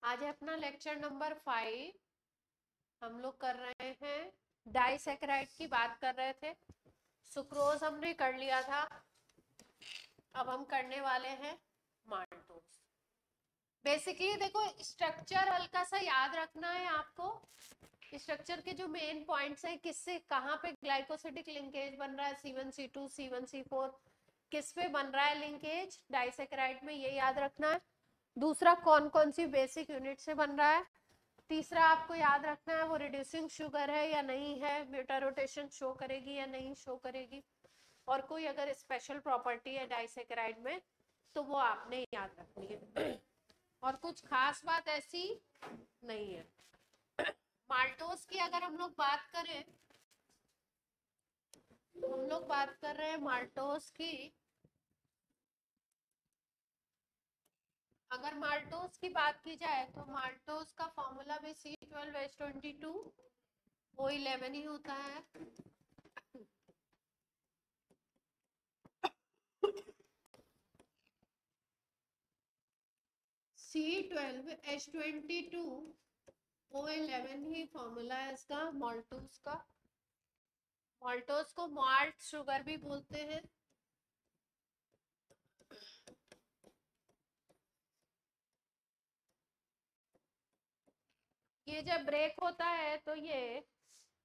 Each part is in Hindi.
आज है अपना लेक्चर नंबर 5। हम लोग कर रहे हैं डाइसैकेराइड की बात कर रहे थे। सुक्रोज हमने कर लिया था, अब हम करने वाले हैं माल्टोज। बेसिकली देखो, स्ट्रक्चर हल्का सा याद रखना है आपको। स्ट्रक्चर के जो मेन पॉइंट्स हैं, किससे कहाँ पे ग्लाइकोसिडिक लिंकेज बन रहा है, C1C2 C1C4 किस पे बन रहा है लिंकेज डाइसैकेराइड में, ये याद रखना है। दूसरा, कौन कौन सी बेसिक यूनिट से बन रहा है। तीसरा आपको याद रखना है वो रिड्यूसिंग शुगर है या नहीं है, बीटा रोटेशन शो करेगी या नहीं शो करेगी, और कोई अगर स्पेशल प्रॉपर्टी है डाइसैकेराइड में तो वो आपने याद रखनी है। और कुछ खास बात ऐसी नहीं है। माल्टोज की अगर हम लोग बात करें, तो हम लोग बात कर रहे हैं माल्टोज की। अगर माल्टोज की बात की जाए तो माल्टोज का फॉर्मूला भी C12H22 O11 ही होता है। C12H22 O11 ही फॉर्मूला है इसका माल्टोज का। माल्टोज को माल्ट शुगर भी बोलते हैं। ये जब ब्रेक होता है तो ये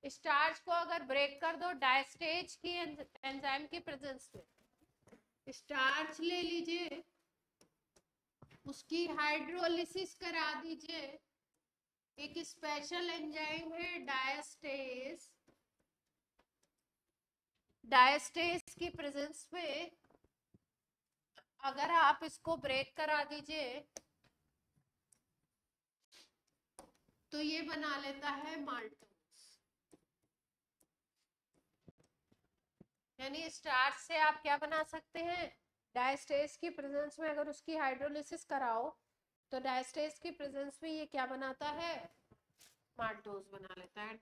स्टार्च को अगर ब्रेक कर दो डायस्टेज की एंजाइम की प्रेजेंस में, स्टार्च ले लीजिए, उसकी हाइड्रोलिसिस करा दीजिए। एक स्पेशल एंजाइम है डायस्टेज, डायस्टेज की प्रेजेंस में अगर आप इसको ब्रेक करा दीजिए तो ये बना लेता है माल्टोज। यानी स्टार्च से आप क्या बना सकते हैं, डायस्टेज की प्रेजेंस में अगर उसकी हाइड्रोलिसिस कराओ तो डायस्टेज की प्रेजेंस में ये क्या बनाता है, माल्टोज बना लेता है।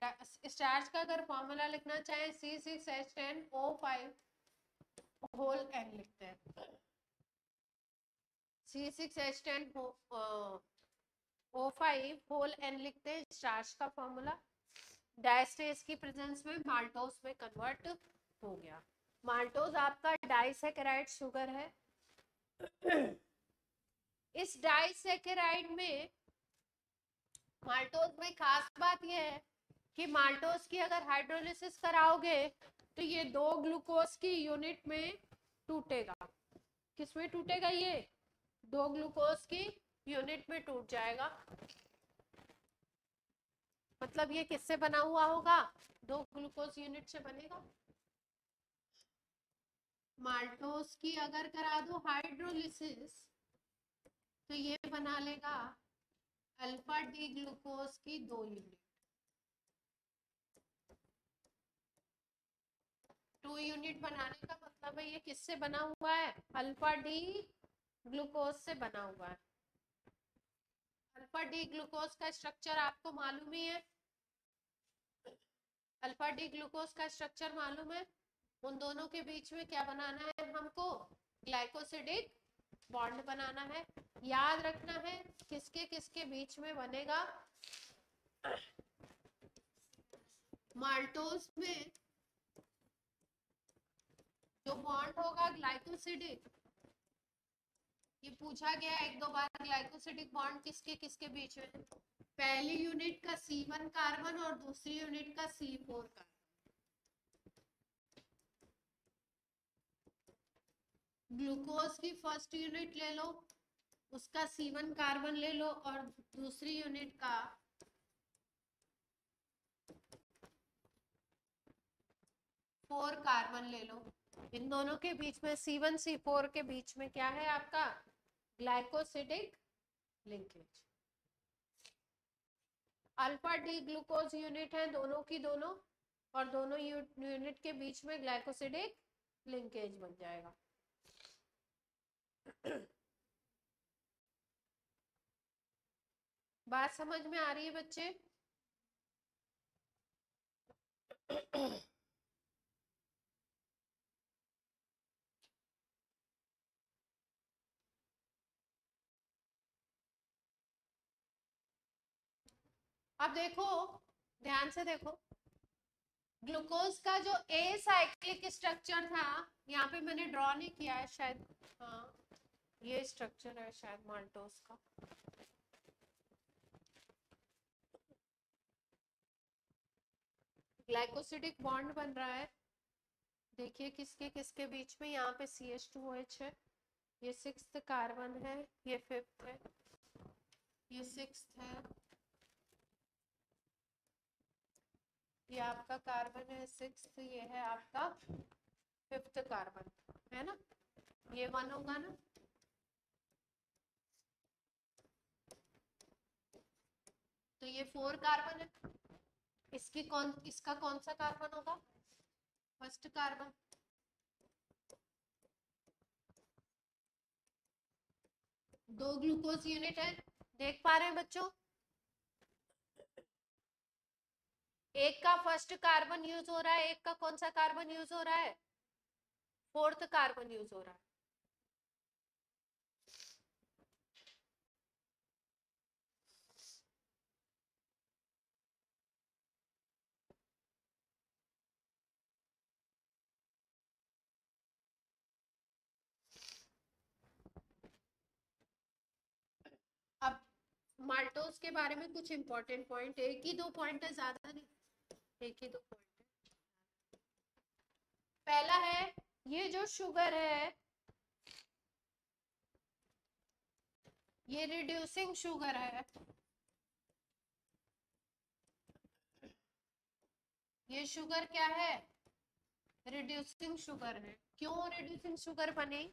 स्टार्च का अगर फॉर्मूला लिखना चाहे C6H10O5 होल एन लिखते हैं। C6H10O5 होल एन लिखते हैं स्टार्च का फॉर्मूला। डायस्टेज की प्रेजेंस में माल्टोज में कन्वर्ट हो गया। माल्टोज आपका डाइसैकेराइड शुगर है। इस डाइसैकेराइड में माल्टोज में खास बात यह है कि माल्टोज की अगर हाइड्रोलिसिस कराओगे तो ये 2 ग्लूकोज की यूनिट में टूटेगा। किसमें टूटेगा, ये 2 ग्लूकोज की यूनिट में टूट जाएगा। मतलब ये किससे बना हुआ होगा, 2 ग्लूकोज यूनिट से बनेगा। माल्टोज की अगर करा दो हाइड्रोलिसिस तो ये बना लेगा अल्फा डी ग्लूकोज की 2 यूनिट। 2 यूनिट बनाने का मतलब है ये किससे बना हुआ है, अल्फा डी ग्लूकोज से बना हुआ है। अल्फा डी ग्लूकोज का स्ट्रक्चर आपको मालूम ही है। अल्फा डी ग्लूकोज का स्ट्रक्चर मालूम है। उन दोनों के बीच में क्या बनाना है हमको, ग्लाइकोसिडिक बॉन्ड बनाना है। याद रखना है किसके किसके बीच में बनेगा, माल्टोज में जो बॉन्ड होगा ग्लाइकोसिडिक, ये पूछा गया एक दो बार, ग्लाइकोसिडिक बॉन्ड किसके किसके बीच में, पहली यूनिट का C1 कार्बन और दूसरी यूनिट का C4 कार्बन। ग्लूकोज की फर्स्ट यूनिट ले लो, उसका C1 कार्बन ले लो, और दूसरी यूनिट का फोर कार्बन ले लो। इन दोनों के बीच में C1 C4 के बीच में क्या है आपका, glycosidic linkage. Alpha D glucose unit है दोनों की दोनों, और दोनों यूनिट के बीच में ग्लाइकोसिडिक लिंकेज बन जाएगा। बात समझ में आ रही है बच्चे? अब देखो, ध्यान से देखो, ग्लूकोज का जो ए साइक्लिक स्ट्रक्चर था, यहाँ पे मैंने ड्रॉ नहीं किया है शायद, हाँ ये स्ट्रक्चर है शायद माल्टोज का। ग्लाइकोसिडिक बॉन्ड बन रहा है, देखिए किसके किसके बीच में, यहाँ पे CH2OH है, ये 6th कार्बन है, ये 5th है, ये 6th है, ये आपका कार्बन है 6th, ये है आपका 5th कार्बन, है ना, ये 1 होगा ना। तो ये 4 कार्बन है, इसका कौन सा कार्बन होगा, 1st कार्बन। दो ग्लूकोज यूनिट है, देख पा रहे हैं बच्चों, एक का 1st कार्बन यूज हो रहा है, एक का कौन सा कार्बन यूज हो रहा है, 4th कार्बन यूज हो रहा है। अब माल्टोज के बारे में कुछ इंपॉर्टेंट पॉइंट, एक ही 2 पॉइंट है, ज्यादा नहीं, एक ही 2 पॉइंट है। पहला है, ये जो शुगर है ये रिड्यूसिंग शुगर है, ये शुगर क्या है, रिड्यूसिंग शुगर है। क्यों रिड्यूसिंग शुगर बने,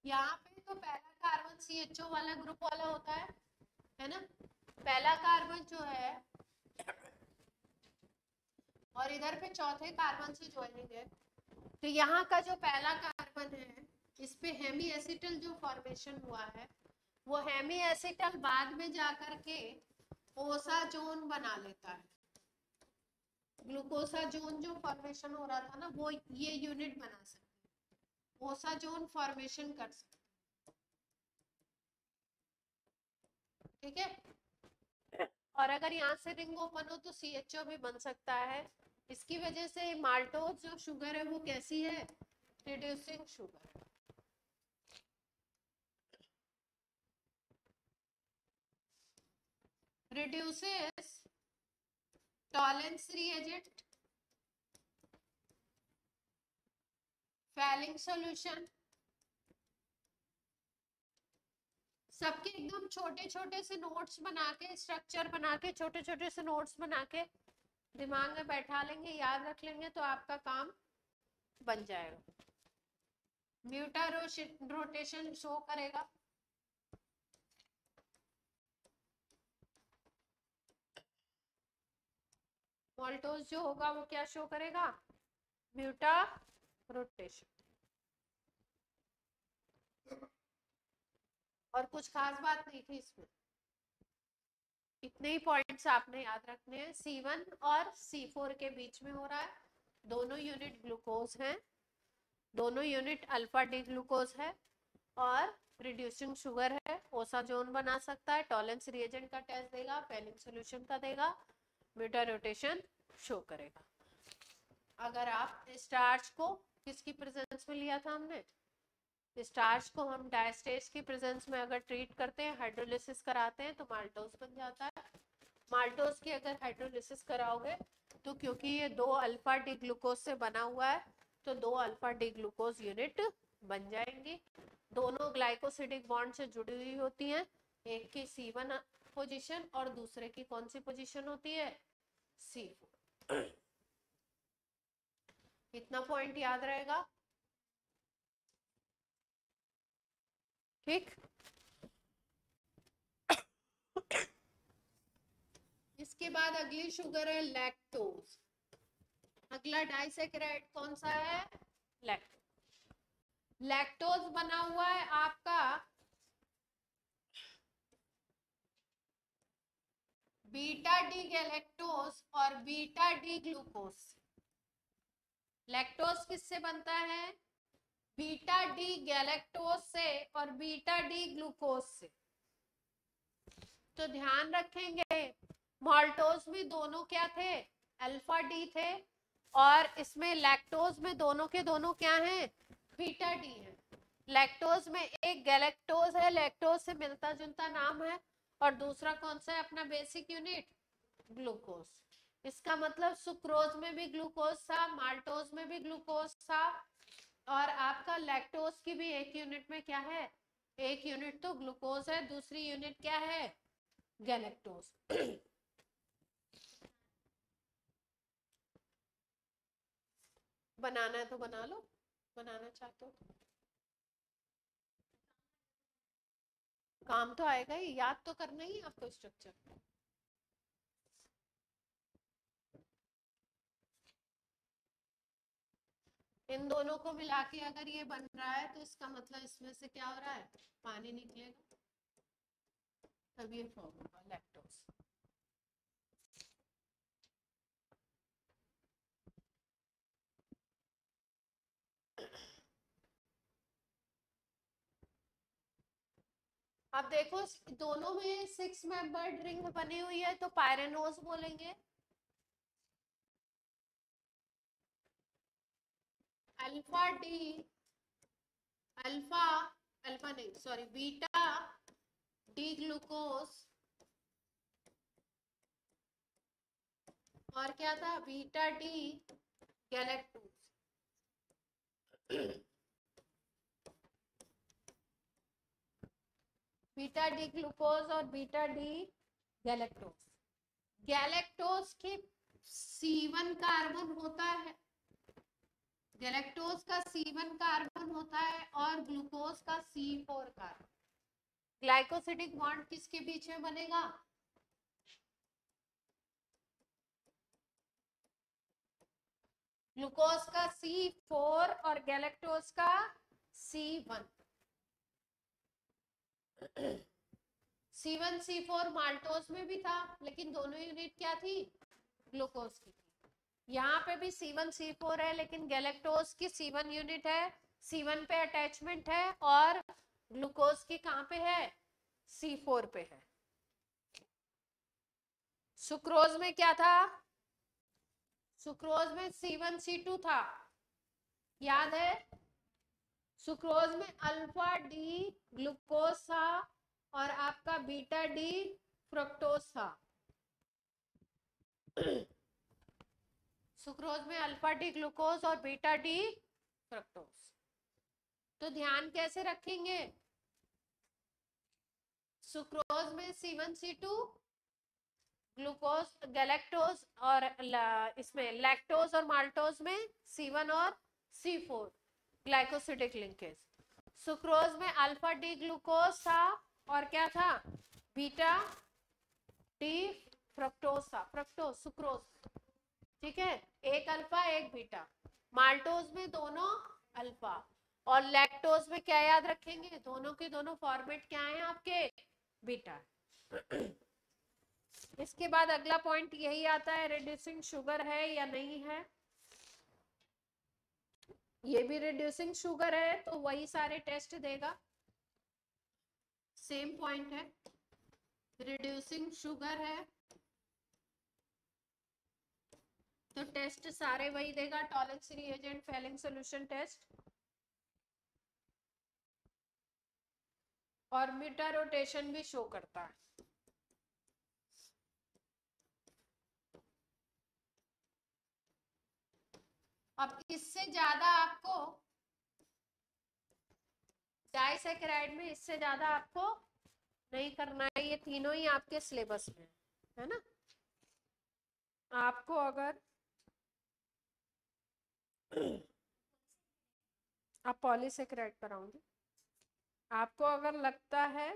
यहाँ पे तो पहला कार्बन CHO वाला ग्रुप वाला होता है ना, पहला कार्बन जो है और इधर पे चौथे कार्बन से ज्वाइनिंग है, तो यहाँ का जो पहला कार्बन है इस पे हेमी एसिटल जो फॉर्मेशन हुआ है, वो हेमी एसिटल बाद में जाकर के ओसाजोन बना लेता है। ग्लूकोसाजोन जो फॉर्मेशन हो रहा था ना, वो ये यूनिट बना सकते हैं, ओसाजोन फॉर्मेशन कर सकते हैं, ठीक है। और अगर यहाँ से रिंग ओपन हो तो CHO भी बन सकता है। इसकी वजह से माल्टोज जो शुगर है वो कैसी है, रिड्यूसिंग शुगर है। reduces Tollens reagent, falling solution, सबके एकदम छोटे छोटे से नोट्स बना के, स्ट्रक्चर बना के, छोटे छोटे से नोट्स बना के दिमाग में बैठा लेंगे, याद रख लेंगे तो आपका काम बन जाएगा। म्यूटा रोटेशन शो करेगा, माल्टोज जो होगा वो क्या शो करेगा, म्यूटा रोटेशन। और कुछ खास बात नहीं थी इसमें, इतने ही पॉइंट्स आपने याद रखने हैं। C1 और C4 के बीच में हो रहा है, दोनों यूनिट ग्लूकोज हैं, दोनों यूनिट अल्फा डी ग्लूकोज है, और रिड्यूसिंग शुगर है, ओसाजोन बना सकता है, टॉलेंस रिएजेंट का टेस्ट देगा, फैलिंग सॉल्यूशन का देगा, म्यूटा रोटेशन शो करेगा। अगर आप स्टार्च को किसकी प्रेजेंस में लिया था हमने, स्टार्च को हम डायस्टेज की प्रेजेंस में अगर ट्रीट करते हैं, हाइड्रोलिसिस कराते हैं, तो माल्टोज बन जाता है। माल्टोज की अगर हाइड्रोलिसिस कराओगे तो क्योंकि ये 2 अल्फा डी ग्लूकोज से बना हुआ है, तो 2 अल्फा डी ग्लूकोज यूनिट बन जाएंगी, दोनों ग्लाइकोसिडिक बॉन्ड से जुड़ी हुई होती हैं, एक की C1 पोजीशन और दूसरे की कौन सी पोजीशन होती है, C4। इतना पॉइंट याद रहेगा, ठीक। इसके बाद अगली शुगर है लैक्टोज। अगला डाइसेकेराइड कौन सा है, लैक्टोज। लैक्टोज बना हुआ है आपका बीटा डी गैलेक्टोज और बीटा डी ग्लूकोज। लैक्टोज किससे बनता है, बीटा डी गैलेक्टोज से और बीटा डी ग्लूकोज से। तो ध्यान रखेंगे माल्टोज में दोनों क्या थे, अल्फा डी थे, और इसमें लैक्टोज में दोनों के दोनों क्या हैं, बीटा डी है। लैक्टोज में एक गैलेक्टोज है, लैक्टोज से मिलता जुलता नाम है, और दूसरा कौन सा है अपना बेसिक यूनिट, ग्लूकोज। इसका मतलब सुक्रोज में भी ग्लूकोज था, माल्टोज में भी ग्लूकोज था, और आपका लैक्टोज की भी एक यूनिट में क्या है, एक यूनिट तो ग्लूकोज है, दूसरी यूनिट क्या है, गैलेक्टोज। बनाना है तो बना लो, बनाना चाहते हो तो। काम तो आएगा ही, याद तो करना ही आपको स्ट्रक्चर। इन दोनों को मिला के अगर ये बन रहा है तो इसका मतलब इसमें से क्या हो रहा है, पानी निकलेगा, तब ये फॉर्म होगा लैक्टोज। अब देखो दोनों में 6 मेंबर्ड रिंग बनी हुई है तो पायरेनोज बोलेंगे। अल्फा डी, अल्फा, अल्फा नहीं सॉरी, बीटा डी ग्लूकोज, और क्या था, beta D galactose. Beta D glucose और बीटा डी गैलेक्टोज। गैलेक्टोज की C1 कार्बन होता है, गैलेक्टोज का C1 कार्बन होता है, और ग्लूकोज का C4 कार्बन। ग्लाइकोसिडिक बॉन्ड किसके बीच में बनेगा, ग्लूकोज का C4 और गैलेक्टोज का C1। C1 C4 माल्टोज में भी था, लेकिन दोनों यूनिट क्या थी, ग्लूकोज की थी। यहाँ पे भी C1 C4 है, लेकिन गैलेक्टोज की C1 यूनिट है, C1 पे अटैचमेंट है, और ग्लूकोज की कहाँ पे है, C4 पे है। सुक्रोज में क्या था, सुक्रोज में C1 C2 था, याद है। सुक्रोज में अल्फा डी ग्लूकोज था, और आपका बीटा डी फ्रक्टोज था। सुक्रोज में अल्फा डी ग्लूकोज और बीटा डी फ्रक्टोज। तो ध्यान कैसे रखेंगे, सुक्रोज में C1 C2, ग्लूकोज गैलेक्टोज, और इसमें लैक्टोज और माल्टोज में C1 और C4 ग्लाइकोसिडिक लिंकेज। सुक्रोज में अल्फा डी ग्लूकोज था, और क्या था, बीटा डी फ्रक्टोज था, फ्रक्टोज सुक्रोज, ठीक है, एक अल्फा एक बीटा। माल्टोज में दोनों अल्फा, और लैक्टोज में क्या याद रखेंगे, दोनों के दोनों फॉर्मेट क्या है आपके, बीटा। इसके बाद अगला पॉइंट यही आता है, रिड्यूसिंग शुगर है या नहीं है। ये भी रिड्यूसिंग शुगर है तो वही सारे टेस्ट देगा, सेम पॉइंट है, रिड्यूसिंग शुगर है तो टेस्ट सारे वही देगा, Tollens reagent, Fehling solution test, और मीटर रोटेशन भी शो करता है। अब इससे ज्यादा आपको डाइसैकेराइड में इससे ज्यादा आपको नहीं करना है, ये तीनों ही आपके सिलेबस में है ना। आपको अगर आप पॉलीसेकेराइड कराऊंगी, आपको अगर लगता है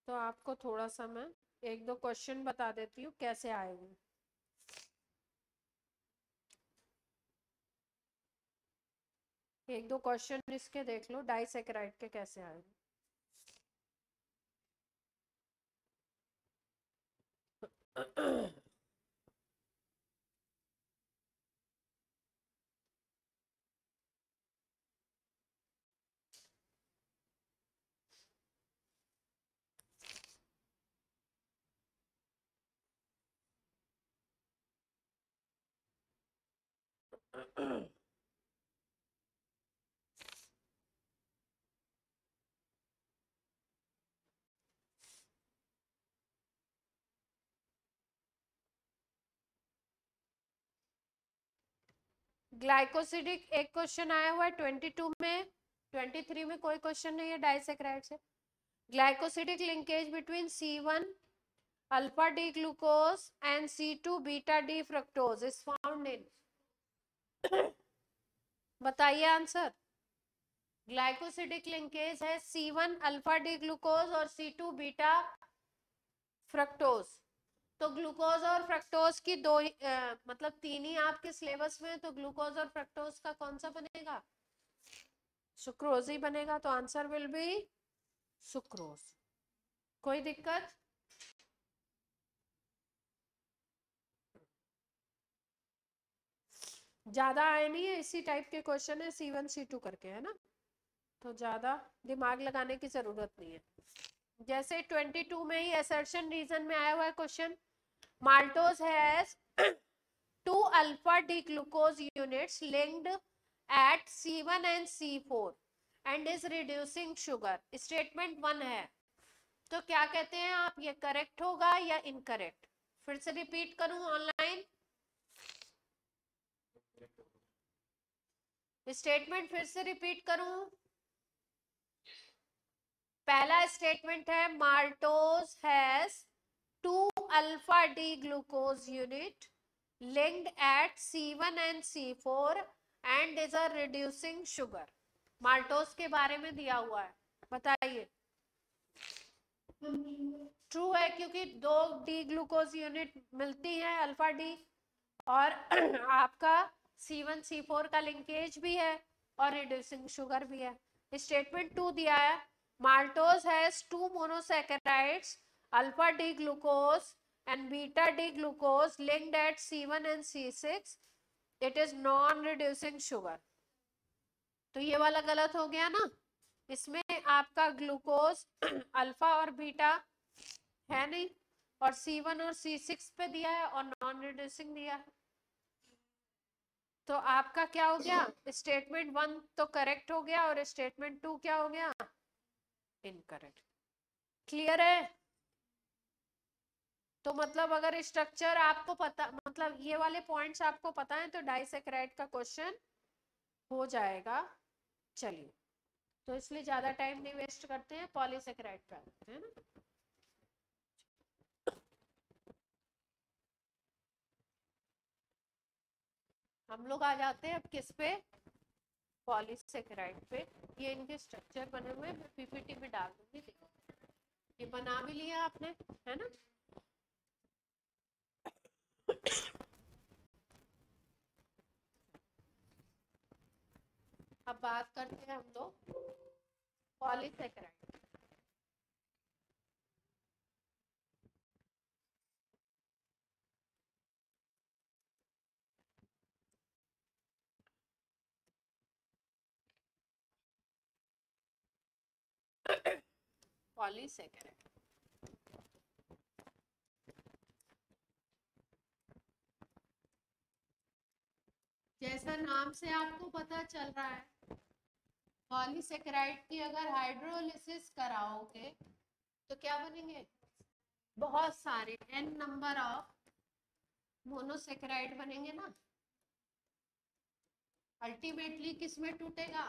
तो आपको थोड़ा सा मैं एक दो क्वेश्चन बता देती हूँ कैसे आएंगे। एक दो क्वेश्चन इसके देख लो, डाइसैकेराइड के कैसे आएंगे। ग्लाइकोसिडिक एक क्वेश्चन आया हुआ है 22 में, 23 में कोई क्वेश्चन नहीं है डाइसेक्राइड से। Glycosidic linkage between C1 alpha D glucose and C2 beta D fructose is found in, बताइए आंसर। ग्लाइकोसिडिक लिंकेज है C1 अल्फा डी ग्लूकोज और C2 बीटा फ्रक्टोज। तो ग्लूकोज और फ्रक्टोज की दो मतलब तीन ही आपके सिलेबस में, तो ग्लूकोज और फ्रक्टोज का कौन सा बनेगा? सुक्रोज ही बनेगा, तो आंसर विल बी सुक्रोज। कोई दिक्कत? ज्यादा आए नहीं है, इसी टाइप के क्वेश्चन है C1 C2 करके, है ना, तो ज्यादा दिमाग लगाने की जरूरत नहीं है। जैसे 22 में ही असर्शन रीजन में आया हुआ है question, maltose has 2 alpha D glucose units linked at C1 and C4 and is reducing sugar. Statement 1 है, तो क्या कहते हैं आप, ये करेक्ट होगा या इनकरेक्ट? फिर से रिपीट करूं ऑनलाइन, स्टेटमेंट फिर से रिपीट करूं। पहला स्टेटमेंट है maltose has 2 alpha D glucose unit linked at C1 and C4 and is a reducing sugar। Maltose के बारे में दिया हुआ है, बताइए। ट्रू है, क्योंकि 2 डी ग्लूकोज यूनिट मिलती है अल्फा डी, और आपका C1 C4 का लिंकेज भी है और रिड्यूसिंग शुगर भी है। स्टेटमेंट 2 दिया है, maltose has 2 monosaccharides alpha D glucose and beta D glucose linked at C1 and C6, it is non-reducing sugar। तो ये वाला गलत हो गया ना, इसमें आपका ग्लूकोज अल्फा और बीटा है नहीं, और C1 और C6 पे दिया है और नॉन रिड्यूसिंग दिया है। तो आपका क्या हो गया, स्टेटमेंट 1 तो करेक्ट हो गया और स्टेटमेंट 2 क्या हो गया, इनकरेक्ट। क्लियर है? तो मतलब अगर स्ट्रक्चर आपको पता, मतलब ये वाले पॉइंट्स आपको पता है, तो डाइसेक्राइड का क्वेश्चन हो जाएगा। चलिए, तो इसलिए ज्यादा टाइम नहीं वेस्ट करते हैं, पॉलीसेक्राइड पे आते हैं ना। हम लोग आ जाते हैं अब किस पे, पॉलीसेक्राइड पे। ये इनके स्ट्रक्चर बने हुए हैं, मैं पीपीटी में डाल दूंगी, देखो ये बना भी लिया आपने, है ना। अब बात करते हैं हम लोग पॉलीसेकेराइड। पॉलीसेकेराइड जैसा नाम से आपको पता चल रहा है, पॉलीसेकेराइड की अगर हाइड्रोलिसिस कराओगे तो क्या बनेंगे, बहुत सारे n नंबर ऑफ मोनोसेकेराइड बनेंगे ना। अल्टीमेटली किस में टूटेगा,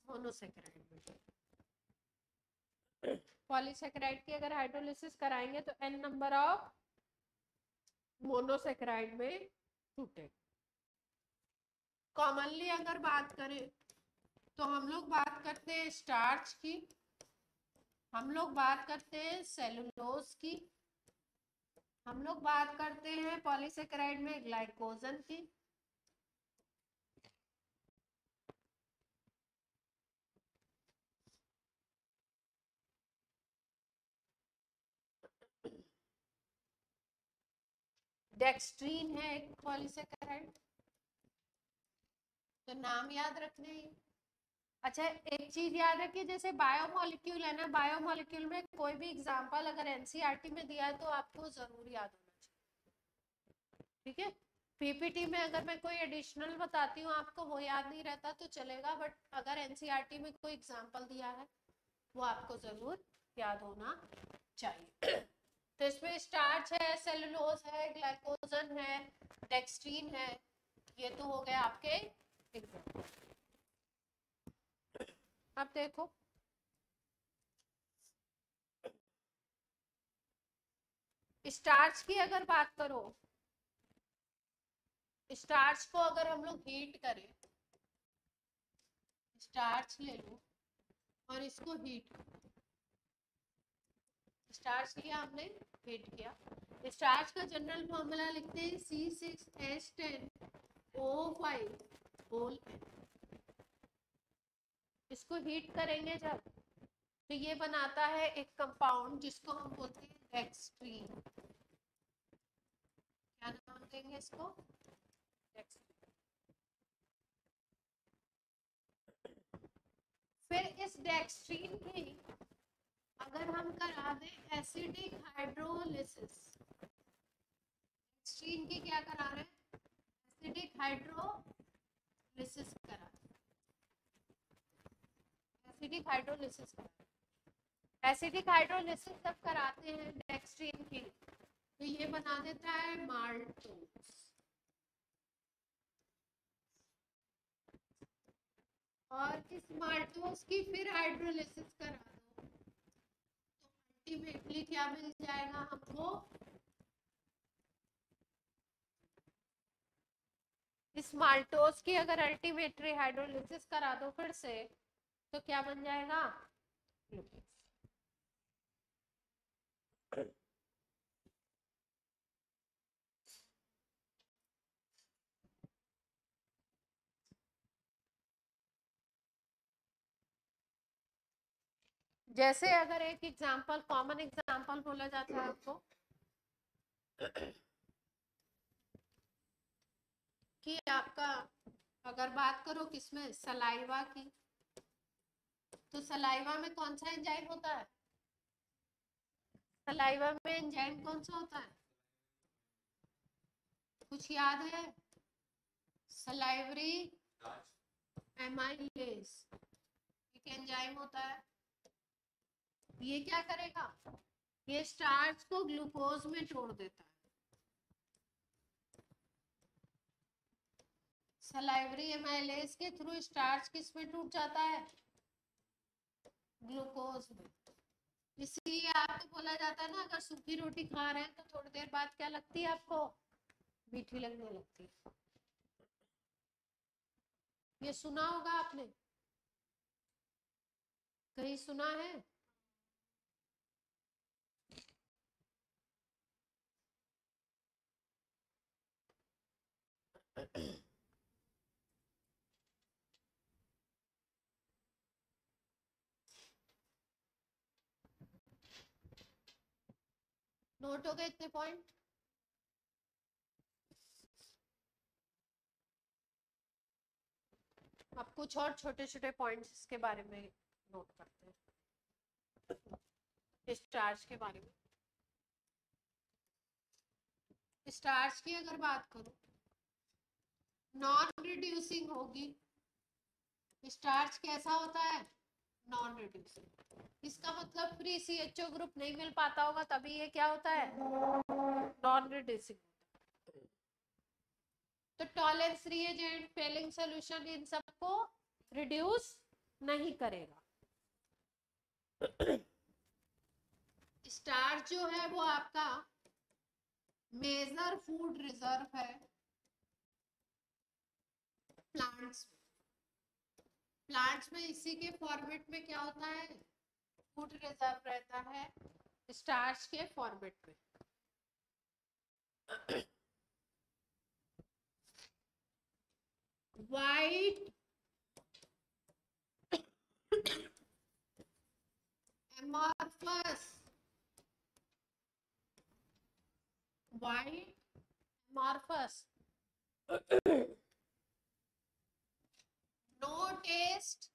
मोनोसेकेराइड में। पॉलीसेकेराइड की अगर हाइड्रोलिसिस कराएंगे तो n नंबर ऑफ मोनोसेकेराइड में टूटेगा। कॉमनली अगर बात करें तो हम लोग बात करते हैं स्टार्च की, हम लोग बात करते हैं सेलुलोज की, हम लोग बात करते हैं पॉलीसेकेराइड में ग्लाइकोजन की, डेक्स्ट्रीन है एक पॉलीसेकेराइड, तो नाम याद रखने। अच्छा, एक चीज याद रखिए, जैसे बायोमोलिक्यूल है ना, बायोमोलिक्यूल में कोई भी एग्जांपल अगर एनसीईआरटी में दिया है तो आपको जरूर याद होना चाहिए, ठीक है। पीपीटी में अगर मैं कोई एडिशनल बताती हूँ आपको वो याद नहीं रहता तो चलेगा, बट अगर एनसीईआरटी में कोई एग्जांपल दिया है वो आपको जरूर याद होना चाहिए। तो इसमें स्टार्च है, सेलुलोज है, ग्लाइकोजन है, डेक्सट्रीन है, ये तो हो गए आपके एग्जाम्पल। अब देखो स्टार्च की अगर बात करो, स्टार्च को अगर हम लोग हीट करें, स्टार्च ले लो और इसको हीट, स्टार्च लिया हमने, हीट किया, स्टार्च का जनरल फॉर्मूला लिखते हैं C6H10O5 होल N। इसको हीट करेंगे जब तो ये बनाता है एक कंपाउंड जिसको हम बोलते हैं डेक्सट्रीन। क्या नाम देंगे इसको? डेक्सट्रीन। फिर इस डेक्सट्रीन की अगर हम करा दें एसिडिक हाइड्रोलिसिस, डेक्सट्रीन की क्या करा रहे हैं? एसिडिक हाइड्रोलिसिस करा, एसिडिक हाइड्रोलिसिस करा, एसिडिक हाइड्रोलिसिस जब कराते हैं डेक्सट्रीन की तो ये बना देता है माल्टोज, और इस माल्टोज की फिर हाइड्रोलिसिस करा दो तो अल्टीमेटली क्या मिल जाएगा हमको? इस माल्टोज की अगर अल्टीमेटली हाइड्रोलिसिस करा दो फिर से तो क्या बन जाएगा? ग्लूकोज। जैसे अगर एक एग्जांपल, कॉमन एग्जांपल बोला जाता है आपको कि आपका अगर बात करो किसमें, सलाइवा की, तो सलाइवा में कौन सा एंजाइम होता है? सलाइवा में एंजाइम कौन सा होता है? कुछ याद है? सलाइवरी एमाइलेज एक एंजाइम होता है। ये क्या करेगा? ये स्टार्च को ग्लूकोज में तोड़ देता है। सलाइवरी एमाइलेज के थ्रू स्टार्च किस में टूट जाता है? ग्लूकोज में। इसलिए आपको बोला जाता है ना, अगर सूखी रोटी खा रहे हैं तो थोड़ी देर बाद क्या लगती है आपको? मीठी लगने लगती है। ये सुना होगा आपने, कहीं सुना है? नोट हो गए इतने पॉइंट? अब कुछ और छोटे छोटे पॉइंट्स इसके बारे में नोट करते हैं, स्टार्च के बारे में। स्टार्च की अगर बात करूं, नॉन रिड्यूसिंग होगी। स्टार्च कैसा होता है? Non reducing. इसका मतलब फ्री CHO ग्रुप नहीं मिल पाता होगा, तभी ये क्या होता है? Non reducing. तो टॉलरेंस रिएजेंट, फेलिंग सॉल्यूशन इन सबको रिड्यूस नहीं करेगा। स्टार्च जो है वो आपका मेजर फूड रिजर्व है प्लांट्स में। प्लांट्स में इसी के फॉर्मेट में क्या होता है? फूड रिजर्व रहता है स्टार्च के फॉर्मेट में। White amorphous, white amorphous, no taste,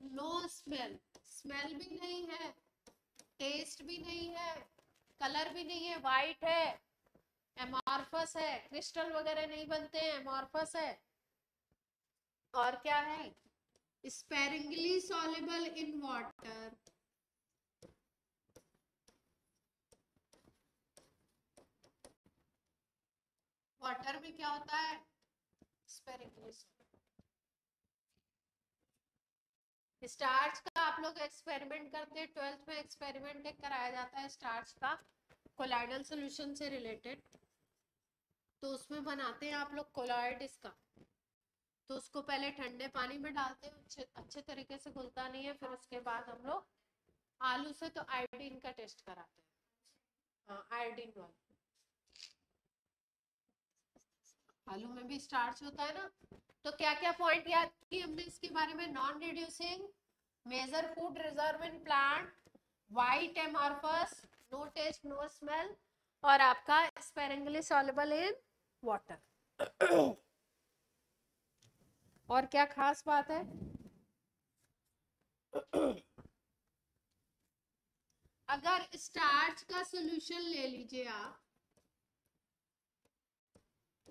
no smell, smell भी नहीं है, टेस्ट भी नहीं है, कलर भी नहीं है, वाइट है, एमॉर्फस है, क्रिस्टल वगैरह नहीं बनते हैं, एमॉर्फस है। और क्या है, sparingly soluble in water. Water में क्या होता है, स्पेरिंगली। स्टार्च का आप लोग एक्सपेरिमेंट करते हैं, 12th में एक्सपेरिमेंट एक कराया जाता है स्टार्च का, कोलाइडल सॉल्यूशन से रिलेटेड। तो उसमें बनाते हैं आप लोग कोलॉइड इसका। तो उसको पहले ठंडे पानी में डालते हैं, अच्छे तरीके से घुलता नहीं है। फिर उसके बाद हम लोग आलू से तो आयोडीन का टेस्ट कराते हैं, हाँ आयोडीन वाला। आलू में भी स्टार्च होता है ना। तो क्या क्या पॉइंट याद किए हमने इसके बारे में, non reducing, major food reserve in plant, white amorphous, no taste no smell, और आपका स्पेरिंगली सॉल्युबल इन वाटर। और क्या खास बात है, अगर स्टार्च का सॉल्यूशन ले लीजिए आप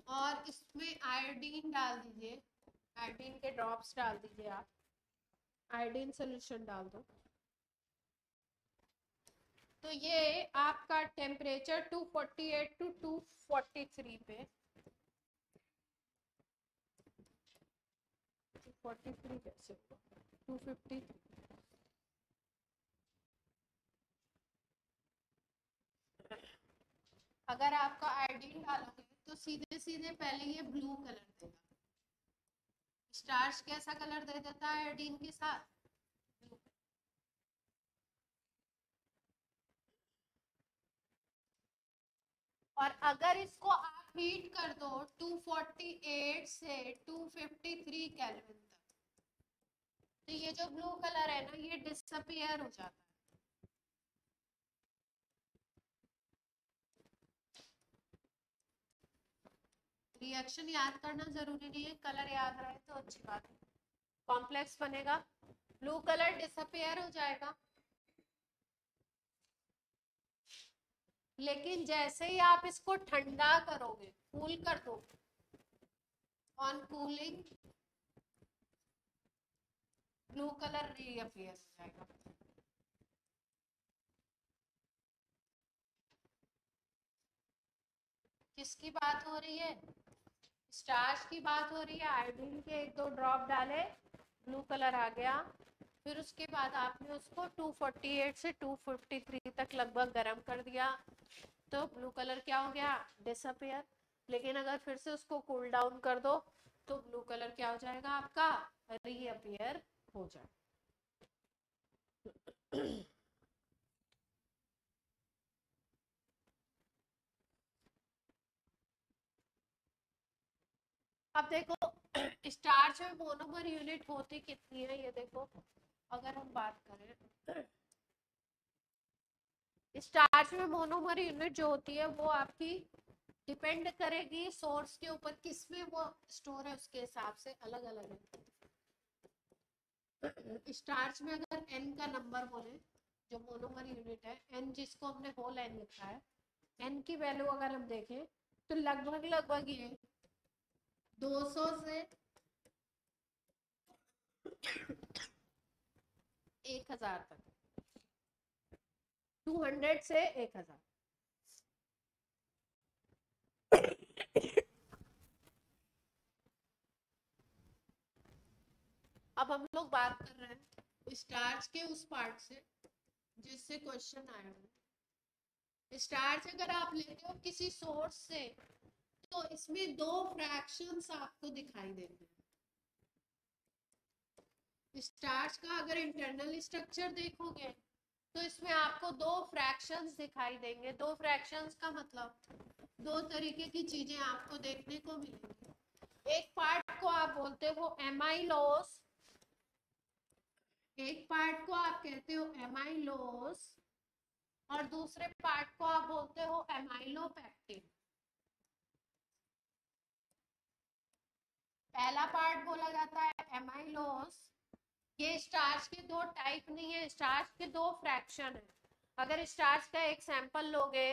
और इसमें आयोडीन डाल दीजिए, आयोडीन के ड्रॉप्स डाल दीजिए आप, आयोडीन सॉल्यूशन डाल दो, तो ये आपका टेम्परेचर 248 टू 243 पे, 243 कैसे होगा, 253, अगर आपका आयोडीन डालोगे तो सीधे सीधे पहले ये ब्लू कलर देगा। स्टार्च कैसा कलर दे देता है आयोडीन के साथ, ब्लू। और अगर इसको आप हीट कर दो 248 से 253 केल्विन तक, तो ये जो ब्लू कलर है ना, ये डिसअपियर हो जाता है। रिएक्शन याद करना जरूरी नहीं है, कलर याद रहे तो अच्छी बात है। कॉम्प्लेक्स बनेगा, ब्लू कलर डिसअपियर हो जाएगा। लेकिन जैसे ही आप इसको ठंडा करोगे, कूल कर दो, on cooling blue colour reappear हो जाएगा। किसकी बात हो रही है, स्टार्च की बात हो रही है। आयोडीन के 1-2 ड्रॉप डाले, ब्लू कलर आ गया। फिर उसके बाद आपने उसको 248 से 253 तक लगभग गर्म कर दिया, तो ब्लू कलर क्या हो गया, डिसअपियर। लेकिन अगर फिर से उसको कूल डाउन कर दो तो ब्लू कलर क्या हो जाएगा आपका, रीअपियर हो जाए। अब देखो स्टार्च में मोनोमर यूनिट होती कितनी है, ये देखो। अगर हम बात करें स्टार्च में मोनोमर यूनिट जो होती है वो आपकी डिपेंड करेगी सोर्स के ऊपर, किसमें वो स्टोर है उसके हिसाब से अलग अलग है। स्टार्च में अगर एन का नंबर बोले, जो मोनोमर यूनिट है एन, जिसको हमने होल एन लिखा है, एन की वैल्यू अगर हम देखें तो लगभग लगभग ये 200 से 1000 तक, 200 से 1000। अब हम लोग बात कर रहे हैं स्टार्च के उस पार्ट से जिससे क्वेश्चन आया है। स्टार्च अगर आप लेते हो किसी सोर्स से, तो इसमें 2 फ्रैक्शंस आपको दिखाई देंगे। स्टार्च का अगर इंटरनल स्ट्रक्चर देखोगे तो इसमें आपको 2 फ्रैक्शंस दिखाई देंगे। 2 फ्रैक्शंस का मतलब 2 तरीके की चीजें आपको देखने को मिलेंगी। एक पार्ट को आप बोलते हो एमाइलोस, एक पार्ट को आप कहते हो एमाइलोस, और दूसरे पार्ट को आप बोलते हो एमाइलोपेक्टिन। पहला पार्ट बोला जाता है एमाइलोस। ये स्टार्च के 2 टाइप नहीं है, स्टार्च के 2 फ्रैक्शन है। अगर स्टार्च का एक सैंपल लोगे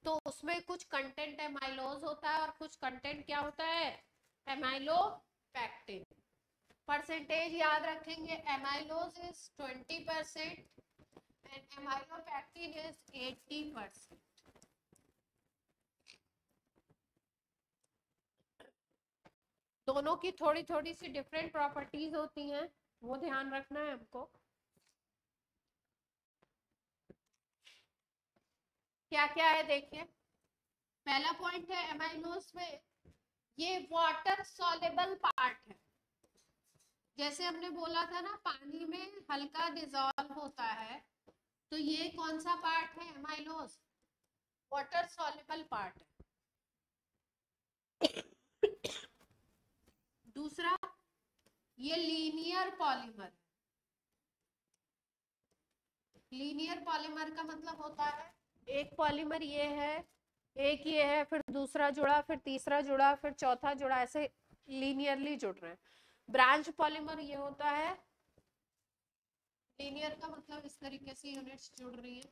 तो उसमें कुछ कंटेंट एमाइलोज होता है और कुछ कंटेंट क्या होता है, एमाइलोपेक्टिन। परसेंटेज याद रखेंगे, amylose is 20% and amylopectin is 80%। दोनों की थोड़ी थोड़ी सी डिफरेंट प्रॉपर्टीज होती हैं, वो ध्यान रखना है हमको। क्या क्या है देखिए, पहला पॉइंट है एमाइलोज में ये वाटर सॉल्युबल पार्ट है। जैसे हमने बोला था ना पानी में हल्का डिजॉल्व होता है, तो ये कौन सा पार्ट है, एमाइलोज, वाटर सॉल्युबल पार्ट है। दूसरा, ये लीनियर पॉलीमर। लीनियर पॉलीमर का मतलब होता है एक पॉलीमर ये है, एक ये है, फिर दूसरा जुड़ा, फिर तीसरा जुड़ा, फिर चौथा जुड़ा, ऐसे लीनियरली जुड़ रहे हैं। ब्रांच पॉलीमर ये होता है, लीनियर का मतलब इस तरीके से यूनिट्स जुड़ रही है।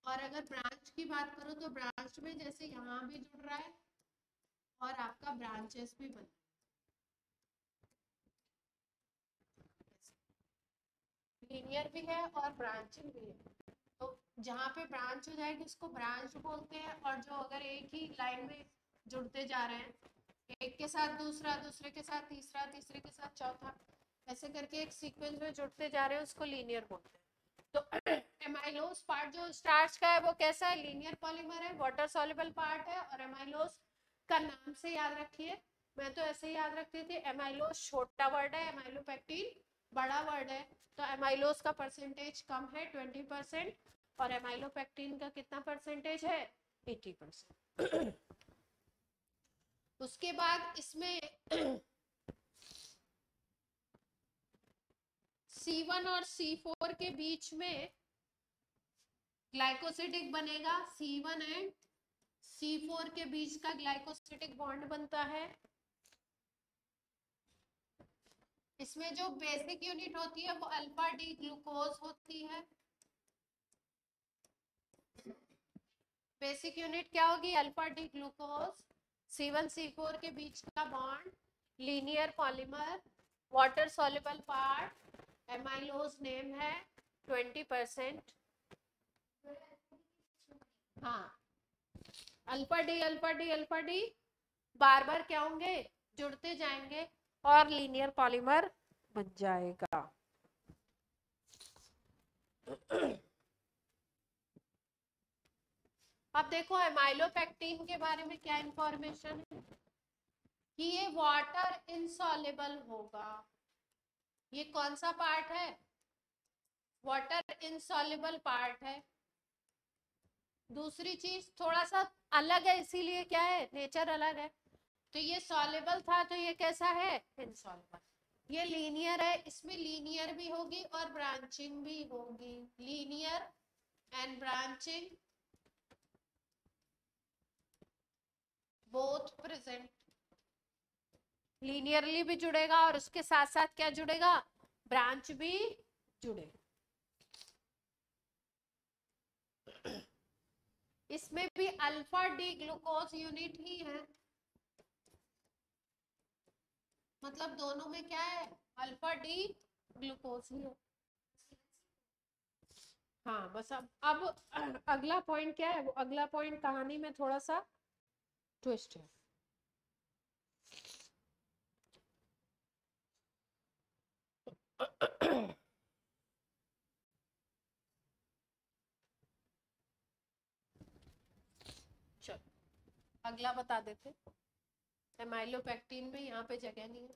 और अगर ब्रांच की बात करो तो ब्रांच में जैसे यहाँ भी जुड़ रहा है और आपका ब्रांचेस भी बन, लीनियर भी है और ब्रांचिंग भी है। तो जहाँ पे ब्रांच हो जाएगी उसको ब्रांच बोलते हैं, और जो अगर एक ही लाइन में जुड़ते जा रहे हैं, एक के साथ दूसरा, दूसरे के साथ तीसरा, तीसरे के साथ चौथा, ऐसे करके एक सीक्वेंस में जुड़ते जा रहे हैं, उसको लीनियर बोलते हैं। तो एमाइलोज पार्ट जो स्टार्च का है वो कैसा है, लीनियर पॉलीमर है, वाटर सॉल्युबल पार्ट है। और एमाइलोज का नाम से याद रखिए, मैं तो ऐसे ही याद रखती थी, एमाइलोज छोटा वर्ड है, एमाइलोपेक्टिन बड़ा वर्ड है। तो एमाइलोज का परसेंटेज कम है 20%, और एमाइलोपेक्टिन का कितना परसेंटेज है, 80%। उसके बाद इसमें C1 और C4 के बीच में ग्लाइकोसिडिक बनेगा, C1 एंड C4 के बीच का ग्लाइकोसिडिक बॉन्ड बनता है। इसमें जो बेसिक यूनिट होती है वो अल्फा डी ग्लूकोज होती है। बेसिक यूनिट क्या होगी, alpha D glucose. C1 C4 के बीच का bond, linear polymer, water soluble part, amylose name है 20%। हाँ, alpha D alpha D alpha D बार बार क्या होंगे, जुड़ते जाएंगे और लीनियर पॉलीमर बन जाएगा। अब देखो एमाइलोपेक्टिन के बारे में क्या इंफॉर्मेशन है कि ये वाटर इनसॉल्युबल होगा। ये कौन सा पार्ट है, वाटर इनसॉल्युबल पार्ट है। दूसरी चीज थोड़ा सा अलग है, इसीलिए क्या है, नेचर अलग है। तो ये सॉल्युबल था तो ये कैसा है, इनसॉल्युबल। ये लीनियर है, इसमें लीनियर भी होगी और ब्रांचिंग भी होगी, linear and branching both present. Linearly भी जुड़ेगा और उसके साथ साथ क्या जुड़ेगा, ब्रांच भी जुड़ेगा। इसमें भी अल्फा डी ग्लूकोज यूनिट ही है, मतलब दोनों में क्या है, अल्फा डी ग्लूकोज ही है। हाँ बस अब अगला पॉइंट क्या है, वो अगला पॉइंट कहानी में थोड़ा सा ट्विस्ट है। चलो अगला बता देते, एमाइलोपेक्टिन में यहाँ पे जगह नहीं है।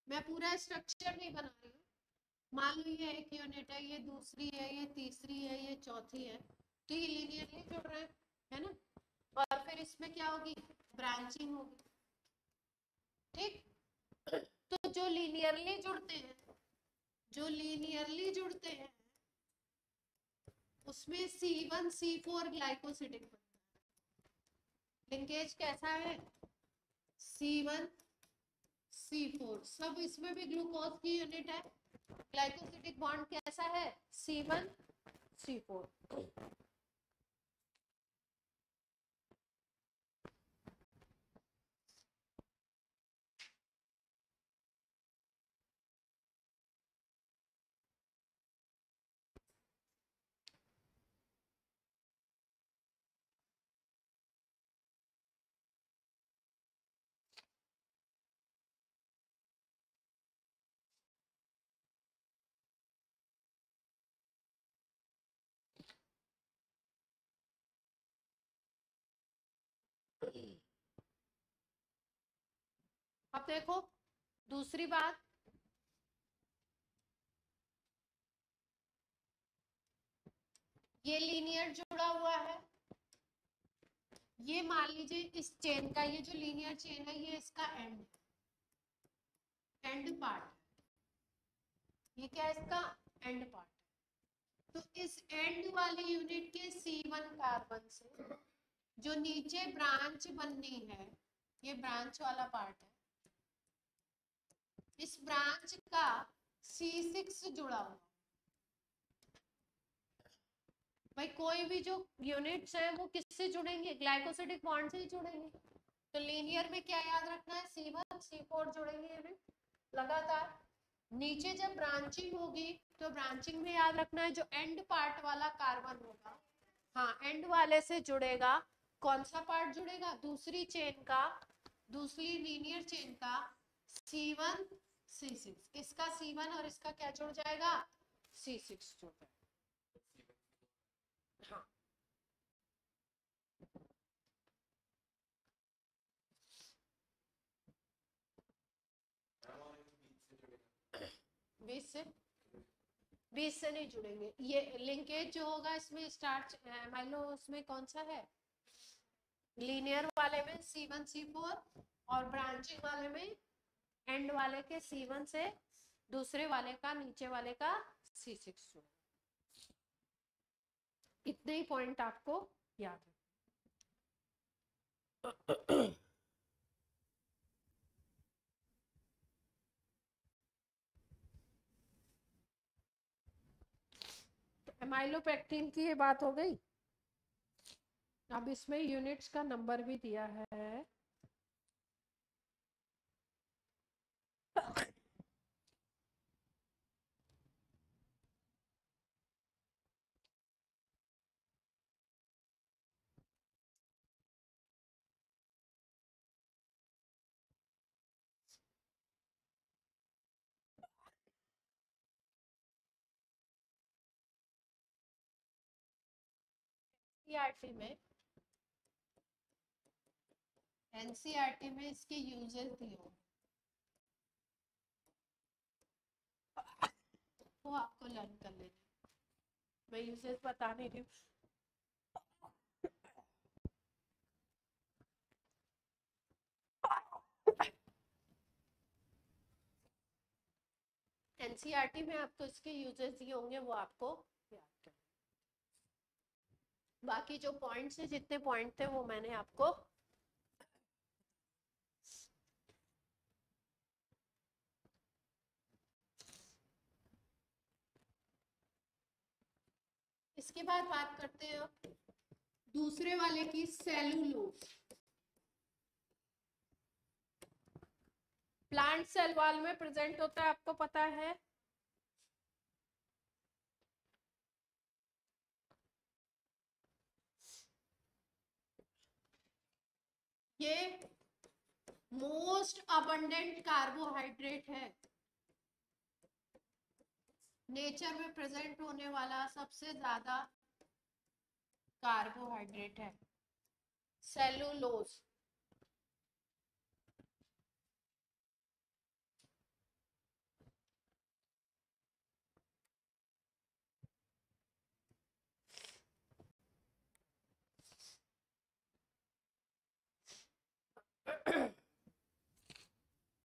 मैं पूरा स्ट्रक्चर नहीं बना रही हूँ, मान लो ये एक यूनिट है, ये दूसरी है, ये तीसरी है, ये चौथी है, तो ये लीनियरली जुड़ रहे हैं, है ना। और फिर इसमें क्या होगी, ब्रांचिंग होगी, ठीक। तो जो लीनियरली जुड़ते हैं, जो लीनियरली जुड़ते हैं उसमें C1 C4 ग्लाइकोसिडिक बनता है। लिंकेज कैसा है, C1 C4, सब इसमें भी ग्लूकोज की यूनिट है। ग्लाइकोसिडिक बॉन्ड कैसा है? C1C4। अब देखो दूसरी बात, ये लीनियर जुड़ा हुआ है, ये मान लीजिए इस चेन का, ये जो लीनियर चेन है ये इसका एंड पार्ट, ये क्या है इसका एंड पार्ट। तो इस एंड वाली यूनिट के C1 कार्बन से जो नीचे ब्रांच बननी है, ये ब्रांच वाला पार्ट है, इस ब्रांच का C6 जुड़ा हुआ। भाई कोई भी जो यूनिट्स है वो किससे जुड़ेंगे? ग्लाइकोसिडिक बॉन्ड से ही जुड़ेंगे। तो लीनियर में क्या याद रखना है? C1C4 जुड़ेंगे यूनिट लगातार। नीचे जब ब्रांचिंग होगी तो ब्रांचिंग में याद रखना है जो एंड पार्ट वाला कार्बन होगा, हाँ एंड वाले से जुड़ेगा। कौन सा पार्ट जुड़ेगा? दूसरी चेन का, दूसरी लीनियर चेन का C1C6। इसका C1 और इसका क्या जुड़ जाएगा? C6 जुड़ जाएगा। हाँ बीस से नहीं जुड़ेंगे। ये लिंकेज जो होगा इसमें स्टार्च एमाइलो, उसमें कौन सा है? लीनियर वाले में C1C4 और ब्रांचिंग वाले में एंड वाले के C1 से दूसरे वाले का, नीचे वाले का C6 जुड़ेगा। इतने ही पॉइंट आपको याद है। एमाइलोपेक्टिन की ये बात हो गई। अब इसमें यूनिट्स का नंबर भी दिया है। एनसीईआरटी में इसके यूजेस दिए हो, वो आपको लर्न कर लेना। मैं यूजेस बता नहीं रही हूँ। एनसीईआरटी में आपको इसके यूजेस दिए होंगे, वो आपको याद कर। बाकी जो पॉइंट्स है, जितने पॉइंट थे वो मैंने आपको इसके बाद बात करते हैं दूसरे वाले की, सेलुलोज। प्लांट सेल वॉल में प्रेजेंट होता है, आपको पता है। ये मोस्ट अबंडेंट कार्बोहाइड्रेट है, नेचर में प्रेजेंट होने वाला सबसे ज्यादा कार्बोहाइड्रेट है सेलुलोज।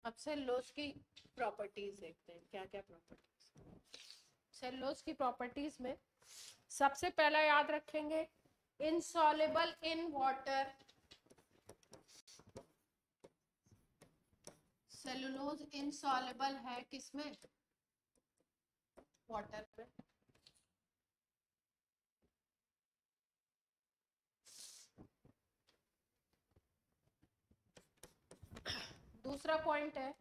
अब सेलुलोज की प्रॉपर्टीज देखते हैं, क्या क्या प्रॉपर्टीज सेलुलोज की प्रॉपर्टीज में। सबसे पहला याद रखेंगे, insoluble in water, cellulose insoluble है किसमें? वाटर में। दूसरा पॉइंट है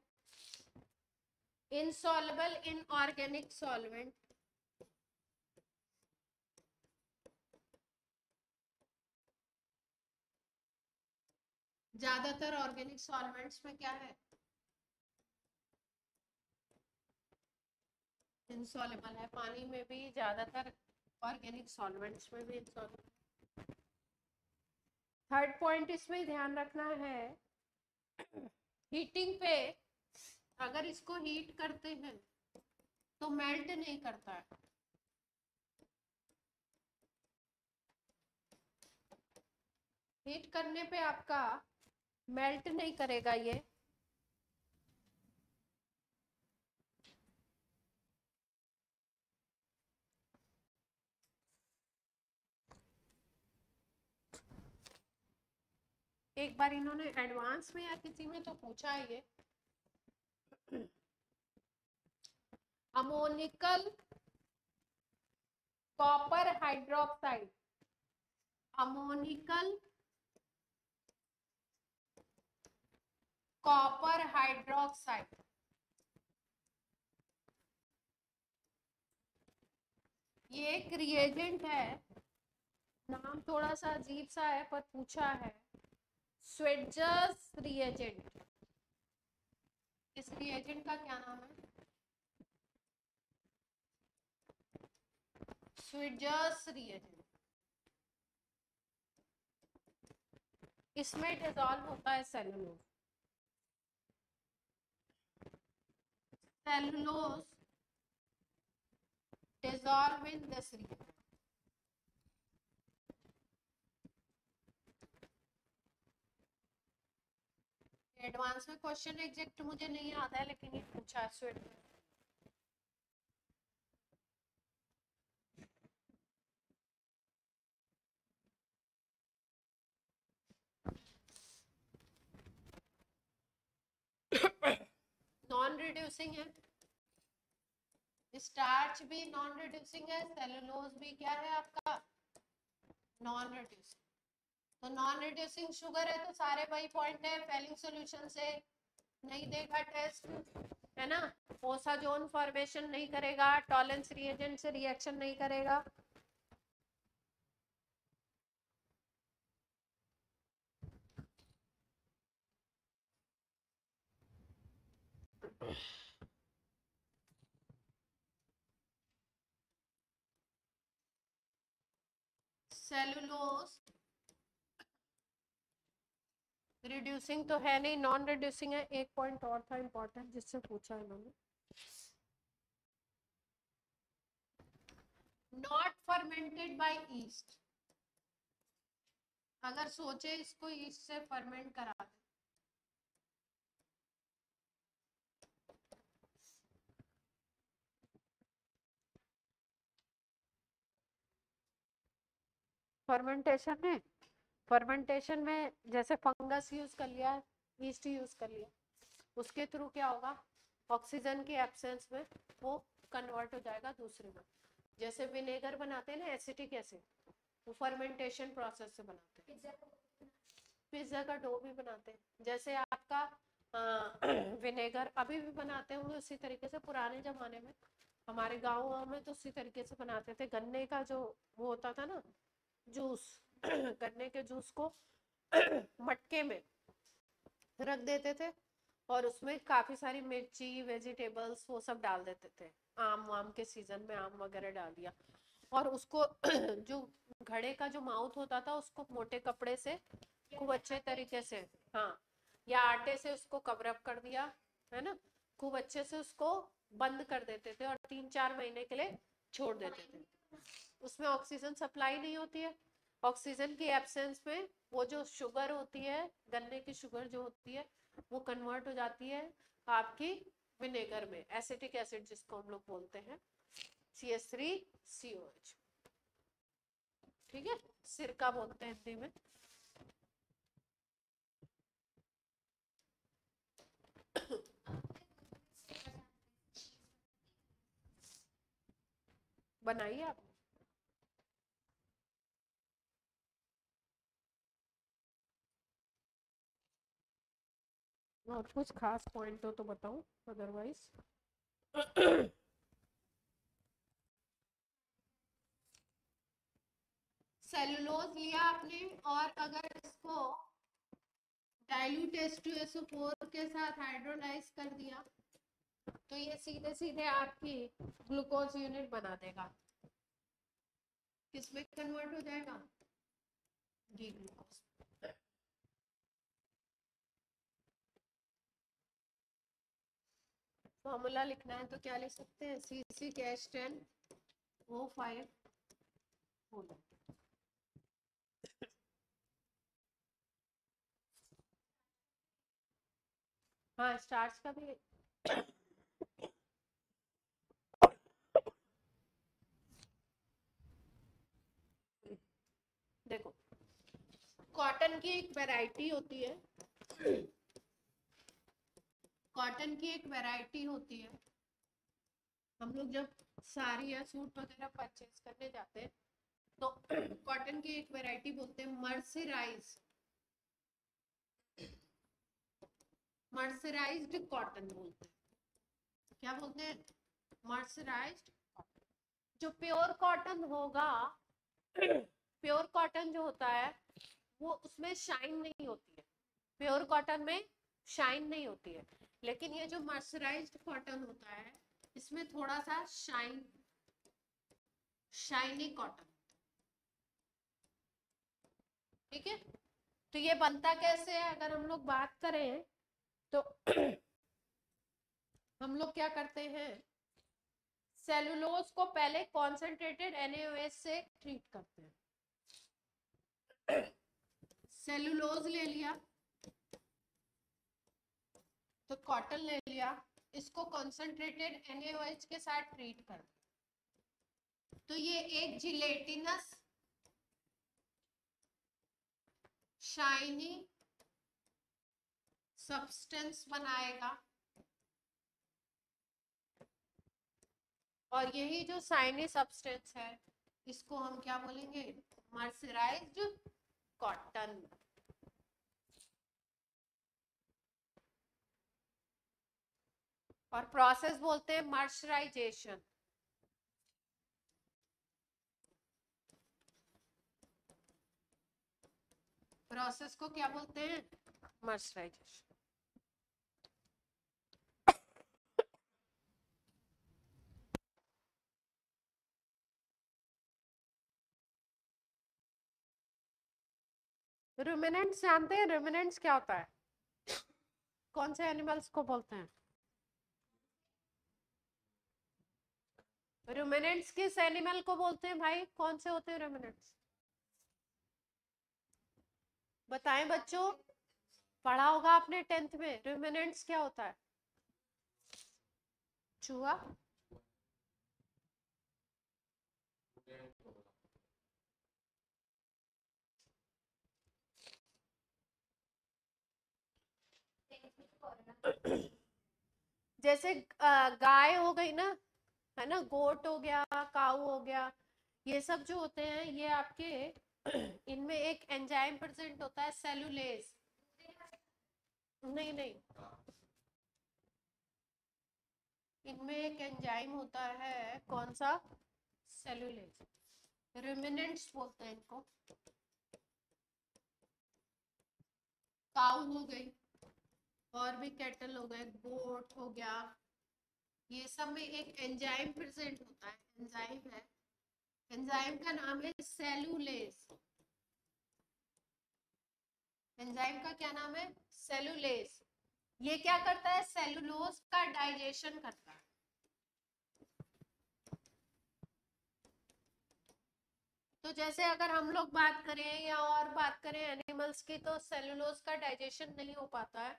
इनसॉल्युबल इन ऑर्गेनिक सॉल्वेंट। ज्यादातर ऑर्गेनिक सॉल्वेंट्स में क्या है? इनसॉल्युबल है। पानी में भी ज्यादातर ऑर्गेनिक सॉल्वेंट्स में भी इनसॉल्युबल। थर्ड पॉइंट इसमें ध्यान रखना है, हीटिंग पे अगर इसको हीट करते हैं तो मेल्ट नहीं करता है। हीट करने पे आपका मेल्ट नहीं करेगा ये। एक बार इन्होंने एडवांस में या किसी में तो पूछा है ये, ammoniacal copper hydroxide, ammoniacal copper hydroxide, ये एक रिएजेंट है, नाम थोड़ा सा अजीब सा है पर पूछा है, स्वेटजर्स रिएजेंट। इस रिएजेंट का क्या नाम है? स्वेटजर्स रिएजेंट। इसमें डिसॉल्व होता है cellulose. Cellulose dissolve in this reagent. Advance में क्वेश्चन एग्जैक्ट मुझे नहीं आता है लेकिन ये पूछा है स्वेट। नॉन रिड्यूसिंग है, स्टार्च भी नॉन रिड्यूसिंग है, सेलुलोज भी क्या है आपका? Non reducing. तो नॉन रिड्यूसिंग शुगर है तो सारे वही पॉइंट है, फेलिंग सॉल्यूशन से नहीं देगा टेस्ट, है ना, ओसाजोन फॉर्मेशन नहीं करेगा, टॉलेंस रिएजेंट से रिएक्शन नहीं करेगा। सेलुलोज रिड्यूसिंग तो है नहीं, नॉन रिड्यूसिंग है। एक पॉइंट और था इंपॉर्टेंट जिससे पूछा इन्होंने, नॉट फर्मेंटेड बाय ईस्ट। अगर सोचे इसको ईस्ट से फर्मेंट करा दे, फर्मेंटेशन में जैसे फंगस यूज कर लिया, ईस्ट यूज कर लिया, उसके थ्रू क्या होगा, ऑक्सीजन के एब्सेंस में वो कन्वर्ट हो जाएगा दूसरे में। जैसे विनेगर बनाते हैं ना, एसिटिक एसिड, वो फर्मेंटेशन प्रोसेस से बनाते हैं। पिज्जा का डो भी बनाते हैं, जैसे आपका विनेगर अभी भी बनाते होंगे उसी तरीके से। पुराने जमाने में हमारे गाँव में तो उसी तरीके से बनाते थे। गन्ने का जो वो होता था ना जूस, गन्ने के जूस को मटके में रख देते थे और उसमें काफी सारी मिर्ची, वेजिटेबल्स वो सब डाल देते थे। आम वाम के सीजन में आम वगैरह डाल दिया और उसको जो घड़े का जो माउथ होता था उसको मोटे कपड़े से खूब अच्छे तरीके से, हाँ, या आटे से उसको कवर अप कर दिया, है ना, खूब अच्छे से उसको बंद कर देते थे और 3-4 महीने के लिए छोड़ देते थे। उसमें ऑक्सीजन सप्लाई नहीं होती है, ऑक्सीजन की एब्सेंस में वो जो शुगर होती है, गन्ने की शुगर जो होती है, वो कन्वर्ट हो जाती है आपकी विनेगर में, एसिटिक एसिड जिसको हम लोग बोलते हैं, CH3COH। ठीक है, सिरका बोलते हैं हिंदी में। बनाइए आप। और कुछ खास पॉइंट हो तो बताऊं, अदरवाइज सेलुलोज लिया आपने और अगर इसको डाइल्यूट H2SO4 के साथ हाइड्रोलाइज कर दिया तो ये सीधे सीधे आपकी ग्लूकोज यूनिट बना देगा। किसमें कन्वर्ट हो जाएगा? D glucose. फॉर्मूला लिखना है तो क्या लिख सकते हैं? C6H10O5 होगा। हाँ, स्टार्च का भी देखो, कॉटन की एक वैरायटी होती है, कॉटन की एक वैरायटी होती है। हम लोग जब साड़ी या सूट वगैरह परचेज करने जाते हैं तो कॉटन की एक वैरायटी बोलते हैं मर्सराइज, मर्सराइज्ड कॉटन बोलते हैं। क्या बोलते हैं? Mercerised cotton. जो प्योर कॉटन होगा, प्योर कॉटन जो होता है वो उसमें शाइन नहीं होती है, प्योर कॉटन में शाइन नहीं होती है। लेकिन ये जो मर्सराइज्ड कॉटन होता है इसमें थोड़ा सा शाइनी कॉटन। ठीक है, तो ये बनता कैसे है अगर हम लोग बात करें तो हम लोग क्या करते हैं, सेलुलोज को पहले कॉन्सेंट्रेटेड NaOH से ट्रीट करते हैं। सेलुलोज ले लिया तो कॉटन ले लिया, इसको कॉन्सेंट्रेटेड NaOH के साथ ट्रीट कर तो ये एक जिलेटिनस शाइनी सब्सटेंस बनाएगा। और यही जो शाइनी सब्सटेंस है इसको हम क्या बोलेंगे? Mercerised cotton. और प्रोसेस बोलते हैं मर्सराइजेशन। प्रोसेस को क्या बोलते हैं? मर्सराइजेशन। रुमिनेंट्स जानते हैं? रुमिनेंट्स क्या होता है? कौन से एनिमल्स को बोलते हैं? रुमिनेंट्स किस एनिमल को बोलते हैं भाई? कौन से होते हैं रुमिनेंट्स? बताएं बच्चों, पढ़ा होगा आपने 10th में। रुमिनेंट्स क्या होता है? चूहा? जैसे गाय हो गई ना, है ना, गोट हो गया, काऊ हो गया, ये सब जो होते हैं ये आपके इनमें एक एंजाइम प्रेजेंट होता है, सेलुलेज। नहीं नहीं, इनमें एक एंजाइम होता है, कौन सा? सेलुलेज। रुमिनेंट्स बोलते हैं इनको। काऊ हो गई, और भी कैटल हो गए, गोट हो गया, ये सब में एक एंजाइम प्रेजेंट होता है, एंजाइम है, एंजाइम का नाम है सेलुलेज। एंजाइम का क्या नाम है? सेलुलेज। ये क्या करता है? सेलुलोज का डाइजेशन करता है। तो जैसे अगर हम लोग बात करें या और बात करें एनिमल्स की, तो सेलुलोज का डाइजेशन नहीं हो पाता है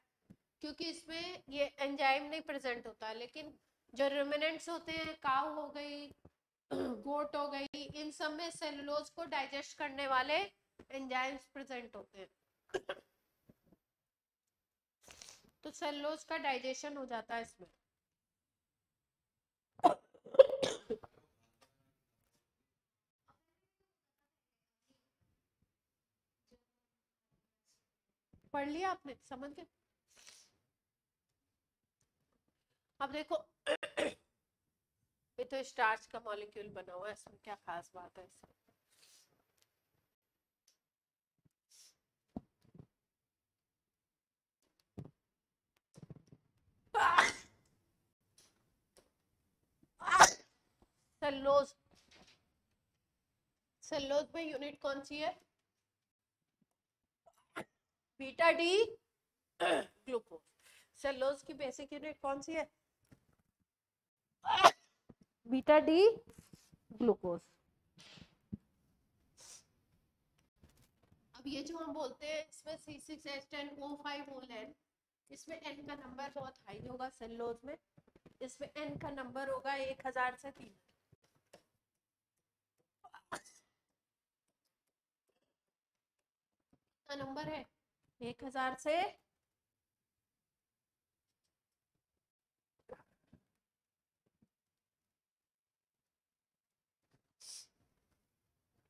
क्योंकि इसमें ये एंजाइम नहीं प्रेजेंट होता है। लेकिन जो रुमिनेंट्स होते हैं, काऊ हो गई, गोट हो गई, इन सब में सेलुलोज को डाइजेस्ट करने वाले एंजाइम्स प्रेजेंट होते हैं। तो सेलुलोज का डाइजेशन हो जाता है इसमें। पढ़ लिया आपने, समझ गए? अब देखो ये तो स्टार्च का मॉलिक्यूल बना हुआ है, इसमें क्या खास बात है इसमें? सेलुलोज, सेलुलोज में यूनिट कौन सी है? Beta D glucose. सेलुलोज की बेसिक यूनिट कौन सी है? Beta D glucose. अब ये जो हम बोलते हैं इसमें C6H10O5 इसमें N का नंबर बहुत हाई होगा सेलुलोज में, इसमें N का नंबर होगा 1000 से 3 का नंबर है 1000 से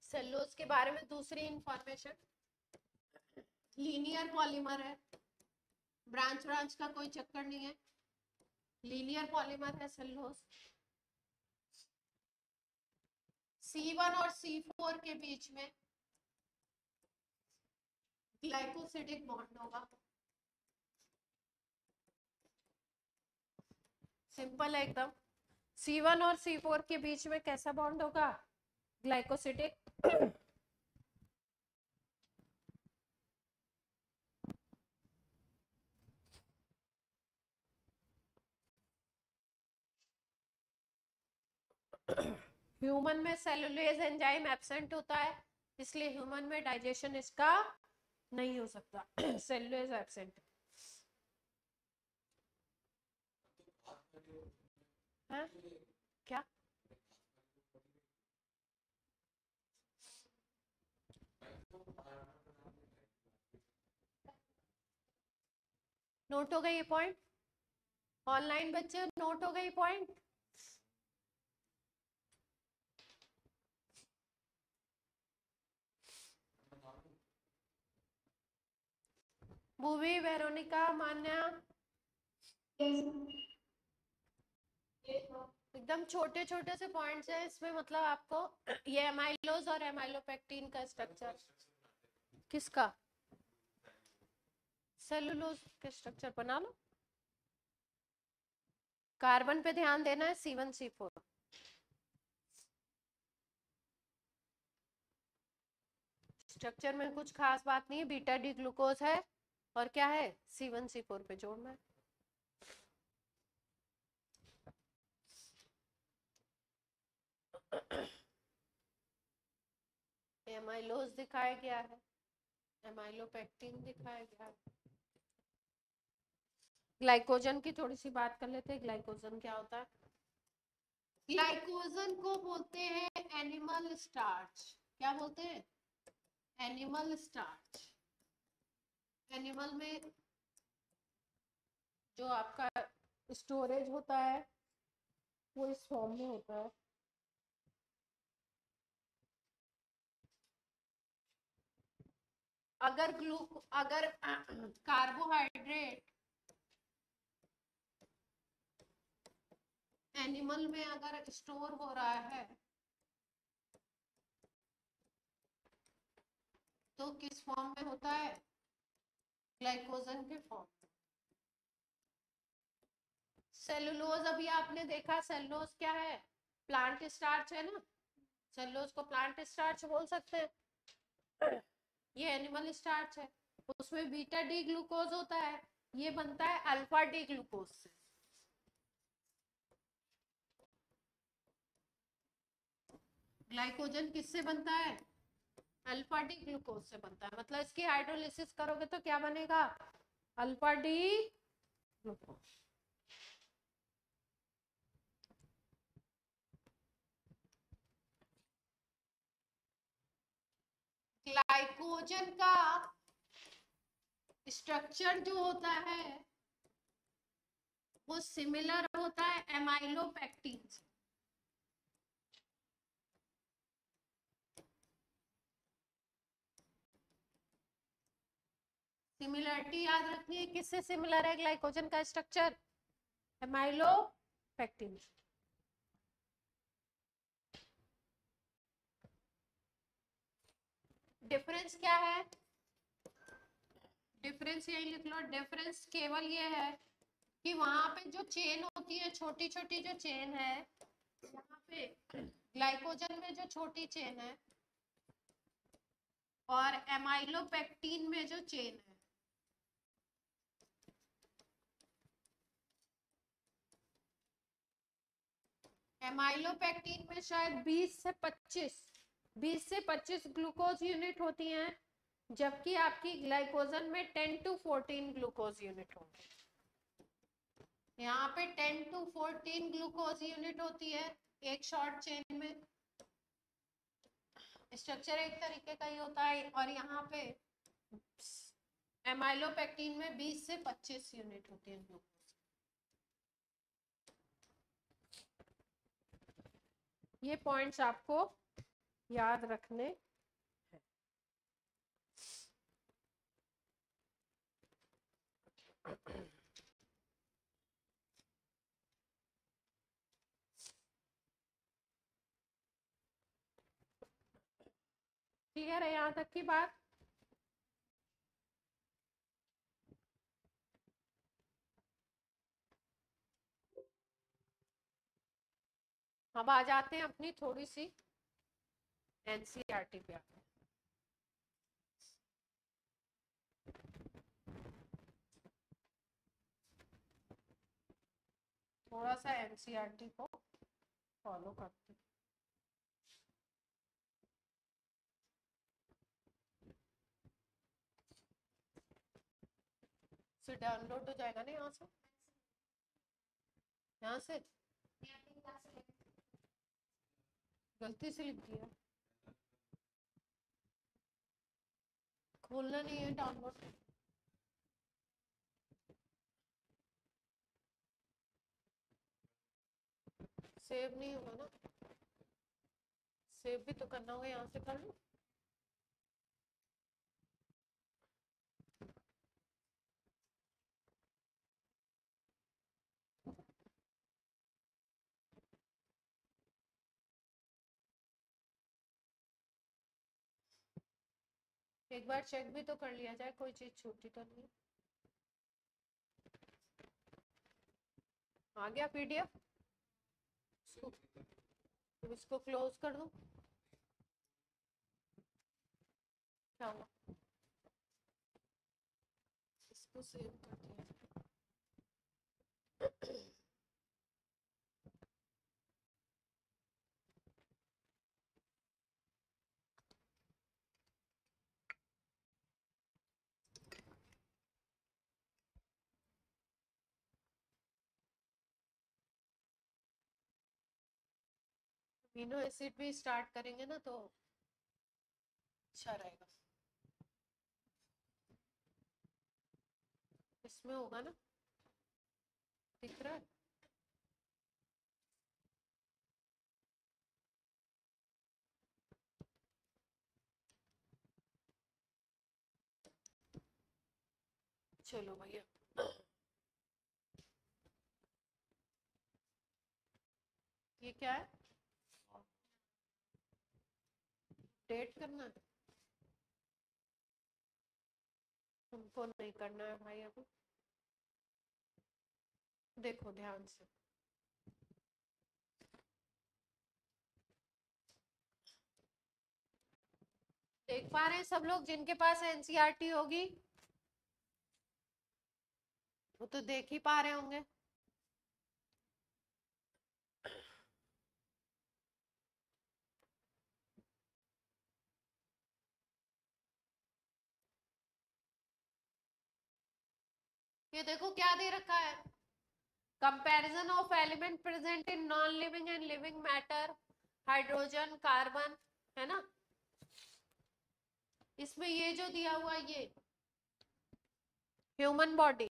सेलुलोज के बारे में दूसरी इंफॉर्मेशन, लीनियर पॉलीमर है, ब्रांच ब्रांच का कोई चक्कर नहीं है, लीनियर पॉलीमर है सेलुलोज। C1 और C4 के बीच में ग्लाइकोसिडिक बॉन्ड होगा, सिंपल है एकदम। C1 और C4 के बीच में कैसा बॉन्ड होगा? ग्लाइकोसिडिक। ह्यूमन में सेलुलोज एंजाइम एब्सेंट होता है, इसलिए ह्यूमन में डाइजेशन इसका नहीं हो सकता। सेलुलोज एब्सेंट है क्या? नोट हो गई ये पॉइंट? ऑनलाइन बच्चे नोट हो गई पॉइंट? भूवी, वेरोनिका, मान्या, एकदम छोटे छोटे से पॉइंट्स हैं इसमें, मतलब आपको ये एमाइलोज और एमाइलोपेक्टिन का स्ट्रक्चर, किसका? सेलुलोज के स्ट्रक्चर बना लो। कार्बन पे ध्यान देना है, C1C4। स्ट्रक्चर में कुछ खास बात नहीं है, बीटा डी ग्लूकोज है और क्या है? C1C4 पे जोड़ना है। एमाइलोज दिखाया गया है, एमाइलोपेक्टिन दिखाया गया है। ग्लाइकोजन की थोड़ी सी बात कर लेते हैं, ग्लाइकोजन क्या होता है? ग्लाइकोजन को बोलते हैं एनिमल स्टार्च। क्या बोलते हैं? Animal starch. एनिमल में जो आपका स्टोरेज होता है वो इस फॉर्म में होता है। अगर कार्बोहाइड्रेट एनिमल में अगर स्टोर हो रहा है तो किस फॉर्म में होता है? ग्लाइकोजन के फॉर्म। सेलुलोज अभी आपने देखा, सेलुलोज क्या है? प्लांट स्टार्च है ना, सेलुलोज को प्लांट स्टार्च बोल सकते हैं। ये एनिमल स्टार्च है, उसमें बीटा डी ग्लूकोज होता है, ये बनता है अल्फा डी ग्लूकोज से। ग्लाइकोजन किससे बनता है? अल्फा डी ग्लूकोज से बनता है, मतलब इसकी हाइड्रोलिसिस करोगे तो क्या बनेगा? Alpha D glucose. ग्लाइकोजन का स्ट्रक्चर जो होता है वो सिमिलर होता है एमाइलोपेक्टिन से। सिमिलरिटी याद रखनी है, किससे सिमिलर है ग्लाइकोजन का स्ट्रक्चर? एमाइलोपेक्टिन। डिफरेंस क्या है? डिफरेंस यही लिख लो, डिफरेंस केवल ये है कि वहां पे जो चेन होती है, छोटी छोटी जो चेन है, यहाँ पे ग्लाइकोजन में जो छोटी चेन है और एमाइलोपेक्टिन में जो चेन है, एमाइलोपेक्टिन में शायद 20 से 25 ग्लूकोज यूनिट होती हैं, जबकि आपकी ग्लाइकोजन में 10 to 14 ग्लूकोज यूनिट होंगे। यहाँ पे 10 to 14 ग्लूकोज यूनिट होती है एक शॉर्ट चेन में। स्ट्रक्चर एक तरीके का ही होता है, और यहाँ पे एमाइलोपेक्टिन में 20 से 25 यूनिट होती है ग्लूकोज। ये पॉइंट्स आपको याद रखने हैं। क्लियर है यहाँ तक की बात? अब आ जाते हैं अपनी थोड़ी सी एनसीईआरटी पे आते हैं। थोड़ा सा एनसीईआरटी को फॉलो करते हैं। फिर डाउनलोड हो जाएगा ना यहाँ से, यहाँ से गलती से लिख दिया, खोलना नहीं है डाउनलोड। सेव नहीं होगा ना, सेव भी तो करना होगा, यहाँ से कर लो। एक बार चेक भी तो कर लिया जाए, कोई चीज छूटी तो नहीं। आ गया पीडीएफ? इसको क्लोज कर दूं? क्या हुआ? इसको सेव कर दिया। अमीनो एसिड भी स्टार्ट करेंगे ना तो अच्छा रहेगा। इसमें होगा ना, दिख रहा है? चलो भैया, ये क्या है? डेट करना है? तुमको नहीं करना है भाई अभी, देखो ध्यान से। देख पा रहे हैं सब लोग जिनके पास एनसीईआरटी होगी? वो तो देख ही पा रहे होंगे। ये देखो क्या दे रखा है, comparison of element present in non living and living matter, hydrogen, carbon, है ना? इसमें ये जो दिया हुआ ये ह्यूमन बॉडी,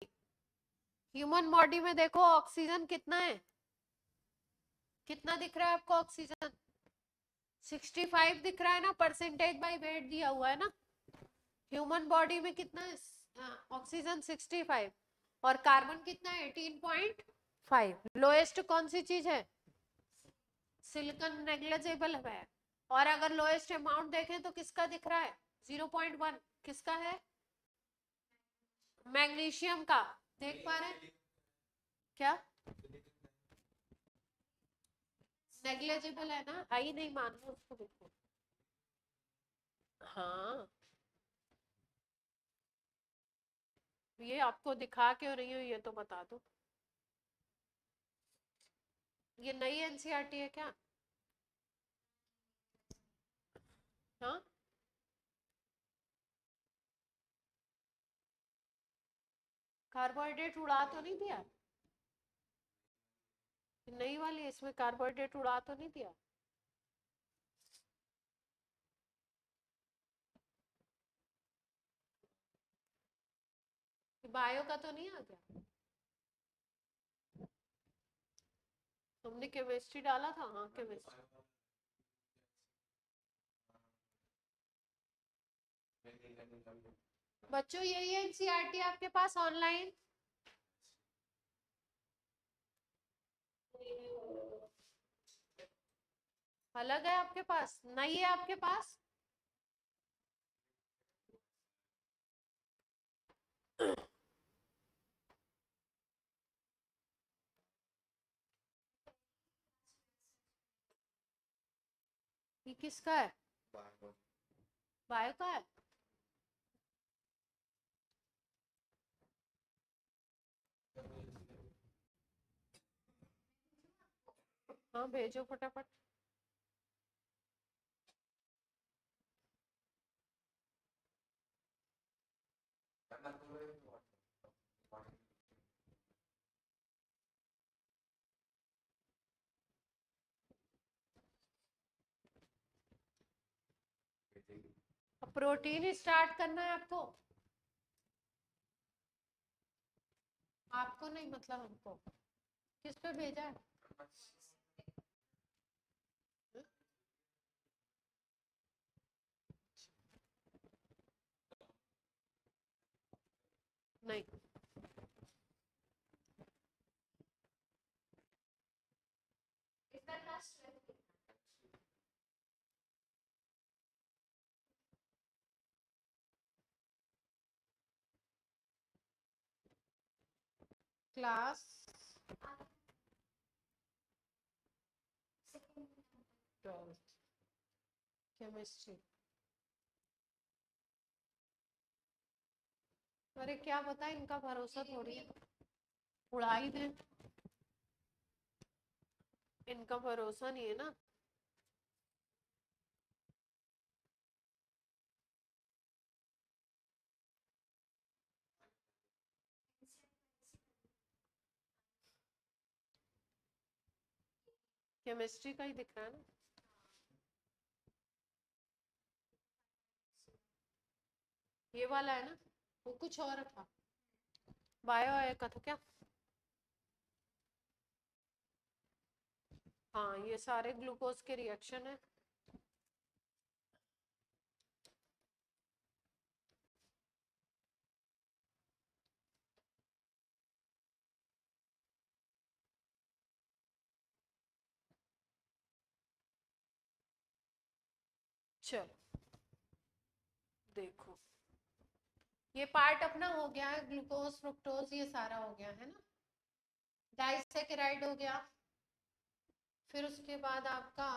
ह्यूमन बॉडी में देखो ऑक्सीजन कितना है, कितना दिख रहा है आपको ऑक्सीजन? 65 दिख रहा है ना, परसेंटेज बाय वेट दिया हुआ है ना। ह्यूमन बॉडी में कितना है? ऑक्सीजन 65 और कार्बन कितना है 18.5। लोएस्ट कौन सी चीज है? सिलिकॉन नेग्लिजिबल है। और अगर लोएस्ट अमाउंट देखें तो किसका दिख रहा है? 0.1। किसका है? मैग्नीशियम का। देख पा रहे हैं क्या? नेग्लिजिबल है ना, आई नहीं मान लो उसको बिल्कुल। हाँ, ये आपको दिखा क्यों रही हूँ ये तो बता दो। ये नई एनसीईआरटी है क्या? हाँ, कार्बोहाइड्रेट उड़ा तो नहीं दिया? नई वाली इसमें कार्बोहाइड्रेट उड़ा तो नहीं दिया? बायो का तो नहीं आ गया? हमने केमिस्ट्री डाला था। हाँ, केमिस्ट्री। बच्चों यही है एनसीईआरटी आपके पास ऑनलाइन? अलग है आपके पास? नहीं है आपके पास? ये किसका है? बायो का है? हाँ, भेजो फटाफट। अब प्रोटीन स्टार्ट करना है आपको? आपको नहीं, मतलब हमको। किस पे भेजा है? नहीं, क्लास 12 केमिस्ट्री। अरे क्या बता, इनका भरोसा थोड़ी है, उड़ा ही दे। इनका भरोसा नहीं है ना। केमिस्ट्री का ही दिख रहा है ना। ये वाला है ना, वो कुछ और था। बायो आया का था क्या? हाँ, ये सारे ग्लूकोज के रिएक्शन है। चलो देखो, ये पार्ट अपना हो गया है, ग्लूकोज फ्रुक्टोज ये सारा हो गया है ना। डाइसैकेराइड हो गया। फिर उसके बाद आपका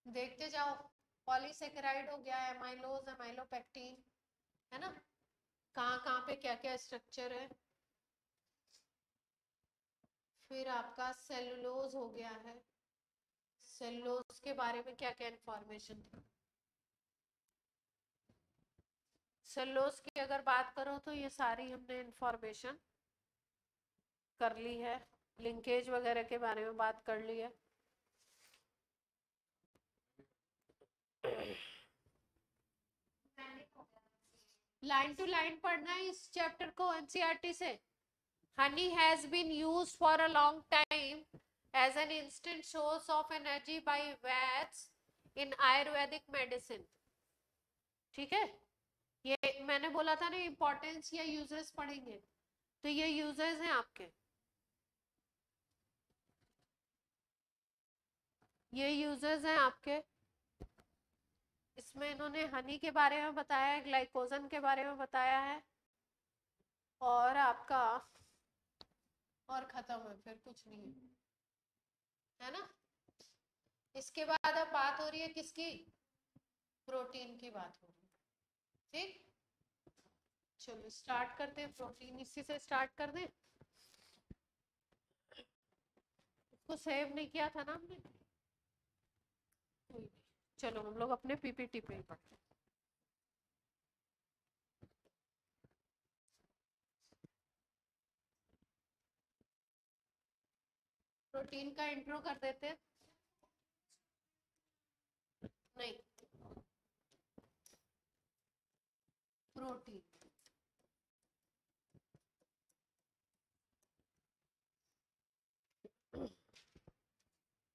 देखते जाओ, पॉलीसेकेराइड हो गया, एमाइलोज, एमाइलोपेक्टिन, है ना। कहाँ कहाँ पे क्या क्या स्ट्रक्चर है। फिर आपका सेलुलोज हो गया है। सेलुलोज के बारे में क्या क्या इंफॉर्मेशन थी? सेलुलोज की अगर बात करो तो ये सारी हमने इंफॉर्मेशन कर ली है। लिंकेज वगैरह के बारे में बात कर ली है। लाइन टू लाइन पढ़ना है इस चैप्टर को एनसीईआरटी से। honey has been used for a long time as an instant source of energy by Vats in Ayurvedic medicine. ठीक है, ये मैंने बोला था ना इंपॉर्टेंस या यूजेस पढ़ेंगे, तो ये यूजेस हैं आपके, ये यूजेस हैं आपके। इसमें इन्होंने हनी के बारे में बताया है, ग्लाइकोजन के बारे में बताया है, और आपका और खत्म है, फिर कुछ नहीं है ना। इसके बाद अब बात हो रही है किसकी, प्रोटीन की बात हो रही है। ठीक, चलो स्टार्ट करते हैं, प्रोटीन इसी से स्टार्ट कर दें। इसको सेव नहीं किया था ना हमने, चलो हम लोग अपने पीपीटी पे ही पढ़ते हैं। प्रोटीन का इंट्रो कर देते हैं। नहीं, प्रोटीन,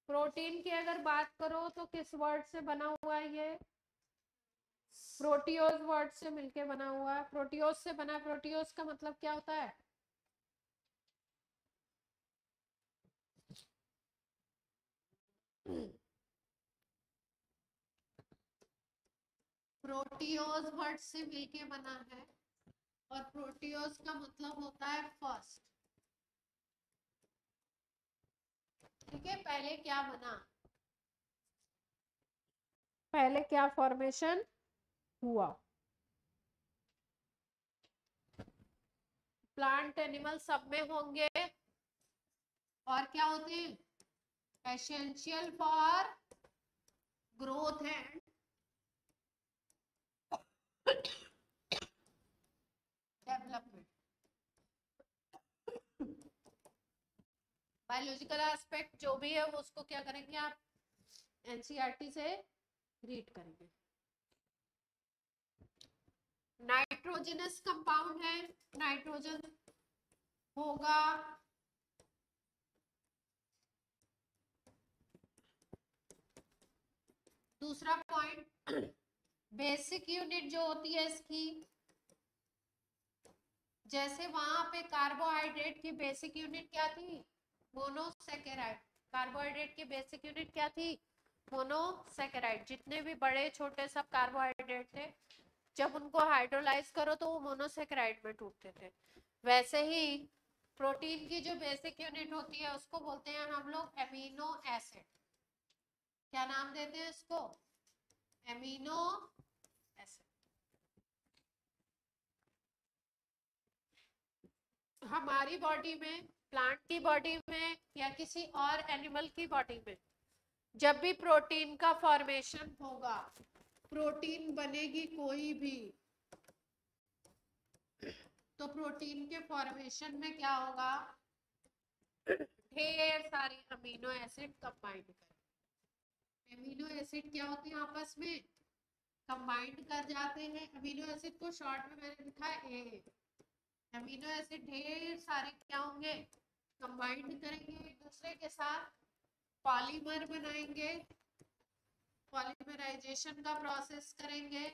प्रोटीन की अगर बात करो तो किस वर्ड से बना हुआ है ये, प्रोटियोज वर्ड से मिलके बना हुआ है, प्रोटियोज से बना। प्रोटियोज का मतलब क्या होता है, प्रोटियोज वर्ड से मिलके बना है, और प्रोटियोज का मतलब होता है फर्स्ट। ठीक है, पहले क्या बना, पहले क्या फॉर्मेशन हुआ। प्लांट एनिमल सब में होंगे, और क्या होते हैं, essential for growth and development. Biological aspect जो भी है वो उसको क्या करेंगे आप, एनसीईआरटी से रीड करेंगे। नाइट्रोजनस कंपाउंड है, नाइट्रोजन होगा, दूसरा पॉइंट बेसिक यूनिट जो होती है इसकी, जैसे वहां पे कार्बोहाइड्रेट की बेसिक यूनिट क्या थी, मोनोसेकेराइड। कार्बोहाइड्रेट की बेसिक यूनिट क्या थी, मोनोसेकेराइड। जितने भी बड़े छोटे सब कार्बोहाइड्रेट थे, जब उनको हाइड्रोलाइज करो तो वो मोनोसेकेराइड में टूटते थे। वैसे ही प्रोटीन की जो बेसिक यूनिट होती है उसको बोलते हैं हम लोग एमिनो एसिड। क्या नाम देते हैं इसको, एमिनो एसिड। हमारी बॉडी में, प्लांट की बॉडी में, या किसी और एनिमल की बॉडी में जब भी प्रोटीन का फॉर्मेशन होगा, प्रोटीन बनेगी कोई भी, तो प्रोटीन के फॉर्मेशन में क्या होगा, ढेर सारे अमीनो एसिड कंबाइंड करें। अमीनो एसिड क्या होते हैं, आपस में कंबाइंड कर जाते हैं। अमीनो एसिड को शॉर्ट में मैंने लिखा है ए। अमीनो एसिड ढेर सारे क्या होंगे, कंबाइंड करेंगे एक दूसरे के साथ, पॉलीमर बनाएंगे, पॉलीमराइजेशन का प्रोसेस करेंगे,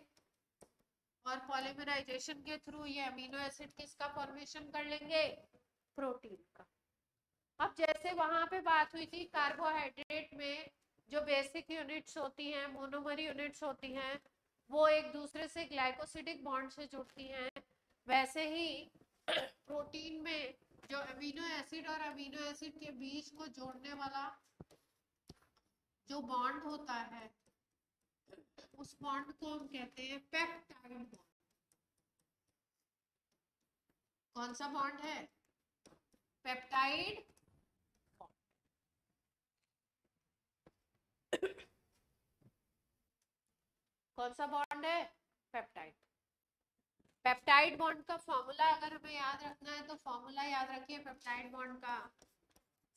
और पॉलीमराइजेशन के थ्रू ये अमीनो एसिड किसका फॉर्मेशन कर लेंगे, प्रोटीन का। अब जैसे वहां पे बात हुई थी कार्बोहाइड्रेट में जो बेसिक यूनिट्स होती हैं, मोनोमर यूनिट्स होती हैं, वो एक दूसरे से ग्लाइकोसिडिक बॉन्ड से जुड़ती हैं, वैसे ही प्रोटीन में जो अमीनो एसिड और अमीनो एसिड के बीच को जोड़ने वाला जो बॉन्ड होता है, उस बॉन्ड को हम कहते हैं पेप्टाइड बॉन्ड। कौन सा बॉन्ड है, पेप्टाइड। कौन सा बॉन्ड है, पेप्टाइड। पेप्टाइड बॉन्ड का फॉर्मूला अगर हमें याद रखना है तो फॉर्मूला याद रखिए पेप्टाइड बॉन्ड का,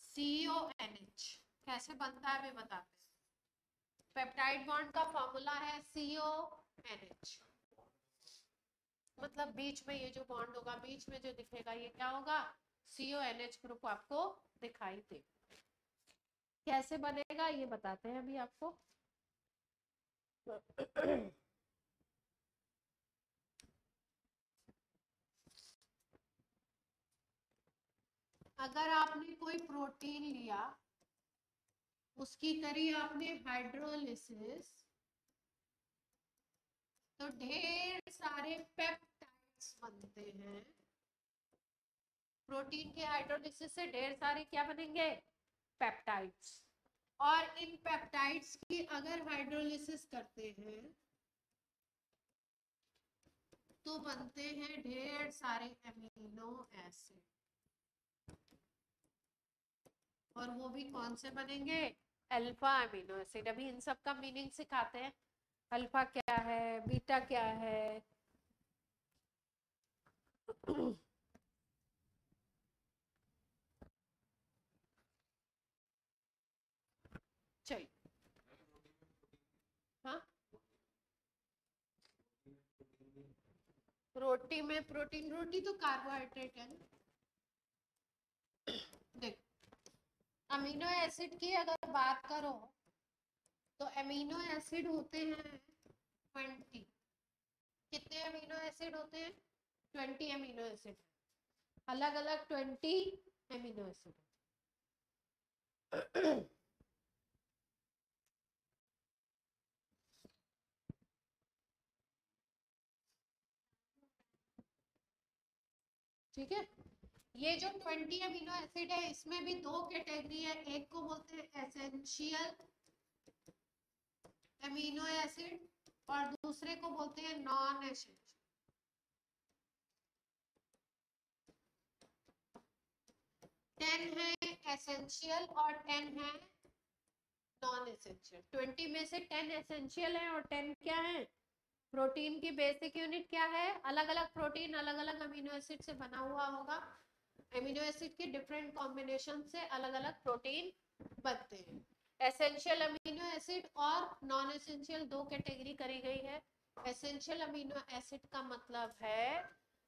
CONH। कैसे बनता है भी बताते हैं। पेप्टाइड बॉन्ड का फॉर्मूला है CONH, मतलब बीच में ये जो बॉन्ड होगा, बीच में जो दिखेगा ये क्या होगा, CONH ग्रुप आपको दिखाई दे। कैसे बनेगा ये बताते हैं अभी आपको। अगर आपने कोई प्रोटीन लिया, उसकी करी आपने हाइड्रोलिसिस, तो ढेर सारे पेप्टाइड्स बनते हैं। प्रोटीन के हाइड्रोलिसिस से ढेर सारे क्या बनेंगे? पेप्टाइड्स। और इन पेप्टाइड्स की अगर हाइड्रोलिसिस करते हैं तो बनते हैं ढेर सारे अमीनो एसिड। और वो भी कौन से बनेंगे? Alpha amino acid. अभी इन सब का मीनिंग सिखाते हैं। अल्फा क्या है, बीटा क्या है। चलिए। हाँ, रोटी में प्रोटीन, रोटी तो कार्बोहाइड्रेट है ना। देख, अमीनो एसिड की अगर बात करो तो अमीनो एसिड होते हैं 20। कितने अमीनो एसिड होते हैं? 20 अमीनो एसिड। अलग अलग 20 अमीनो एसिड। ठीक है। ये जो 20 अमीनो एसिड है, इसमें भी दो कैटेगरी है। एक को बोलते हैं एसेंशियल अमीनो एसिड और दूसरे को बोलते हैं नॉन एसेंशियल। 10 है एसेंशियल और 10 है नॉन एसेंशियल। 20 में से 10 एसेंशियल है और 10 क्या है? प्रोटीन की बेसिक यूनिट क्या है? अलग अलग प्रोटीन अलग अलग अमीनो एसिड से बना हुआ होगा। अमीनो एसिड के डिफरेंट कॉम्बिनेशन से अलग अलग प्रोटीन बनते हैं। एसेंशियल अमीनो एसिड और नॉन एसेंशियल दो कैटेगरी करी गई है। एसेंशियल अमीनो एसिड का मतलब है,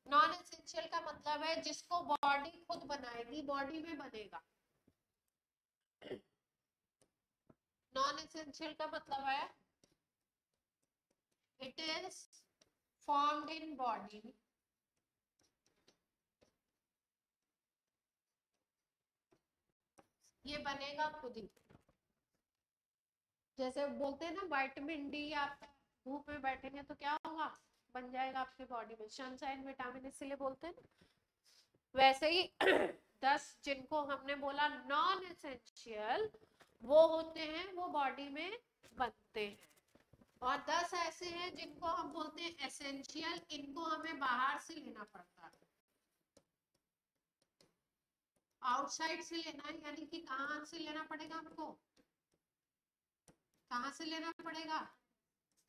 नॉन एसेंशियल का मतलब है जिसको बॉडी खुद बनाएगी, बॉडी में बनेगा। नॉन एसेंशियल का मतलब है it is formed in body, ये बनेगा खुद ही। जैसे बोलते हैं ना विटामिन डी, आप धूप में बैठेंगे तो क्या होगा? बन जाएगा आपके बॉडी में। सनशाइन विटामिन इसलिए बोलते हैं ना। वैसे ही 10 जिनको हमने बोला नॉन एसेंशियल, वो होते हैं वो बॉडी में बनते हैं। और 10 ऐसे हैं जिनको हम बोलते हैं एसेंशियल, इनको हमें बाहर से लेना पड़ता है, आउटसाइड से लेना है। यानी कि कहाँ से लेना पड़ेगा हमको? कहाँ से लेना पड़ेगा?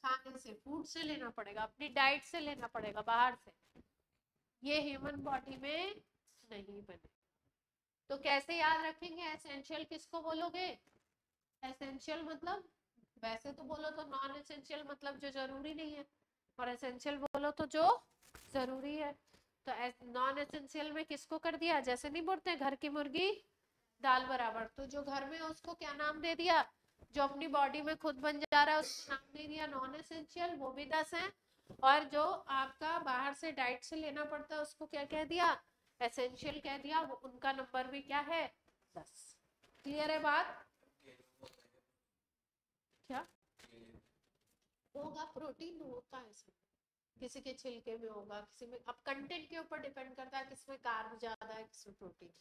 खाने से, फूड से लेना पड़ेगा, अपनी डाइट से लेना पड़ेगा, बाहर से। ये ह्यूमन बॉडी में नहीं बने। तो कैसे याद रखेंगे? एसेंशियल किसको बोलोगे? एसेंशियल मतलब, वैसे तो बोलो तो नॉन एसेंशियल मतलब जो जरूरी नहीं है, और एसेंशियल बोलो तो जो जरूरी है। तो नॉन एसेंशियल में किसको कर दिया? जैसे नहीं बोलते घर की मुर्गी दाल बराबर, तो जो घर में है उसको क्या नाम दे दिया? जो अपनी बॉडी में खुद बन जा रहा है उसको नाम दे दिया नॉन एसेंशियल, वो भी 10 है। और जो आपका बाहर से डाइट से लेना पड़ता है उसको क्या कह दिया? एसेंशियल कह दिया। वो उनका नंबर भी क्या है? 10। क्लियर है बात? क्या होगा? प्रोटीन होता है सब, किसी के छिलके में होगा, किसी में, अब कंटेंट के ऊपर डिपेंड करता है, किसमें कार्ब ज्यादा है, किसमें प्रोटीन।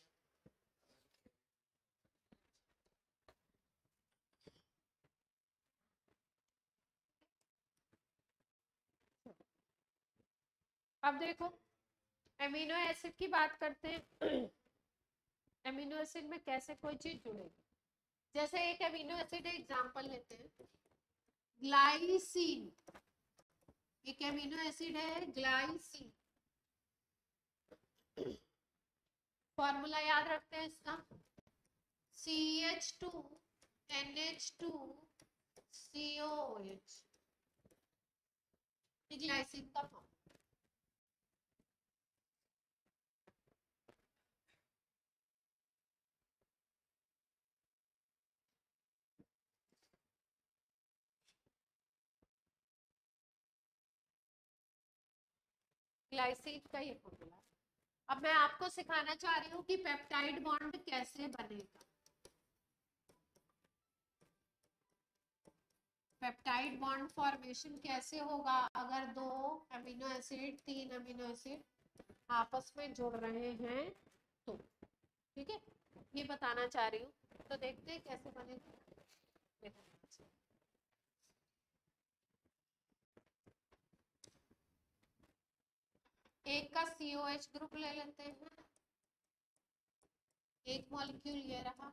अब देखो, अमीनो एसिड की बात करते हैं। अमीनो एसिड में कैसे कोई चीज जुड़ेगी? जैसे एक अमीनो एसिड एग्जांपल लेते हैं, ग्लाइसिन। एक अमीनो एसिड है ग्लाइसिन। फॉर्मूला याद रखते हैं इसका, CH2NH2COOH, ग्लाइसिन का फॉर्म। ग्लाइसिन का ये फॉर्मूला। अब मैं आपको सिखाना चाह रही हूँ कि पेप्टाइड बॉन्ड कैसे बनेगा। पेप्टाइड बॉन्ड फॉर्मेशन कैसे होगा अगर दो अमीनो एसिड, तीन अमीनो एसिड आपस में जुड़ रहे हैं तो। ठीक है, ये बताना चाह रही हूँ। तो देखते हैं कैसे बनेगा। एक का COH ग्रुप ले लेते हैं, एक मॉलिक्यूल ये रहा,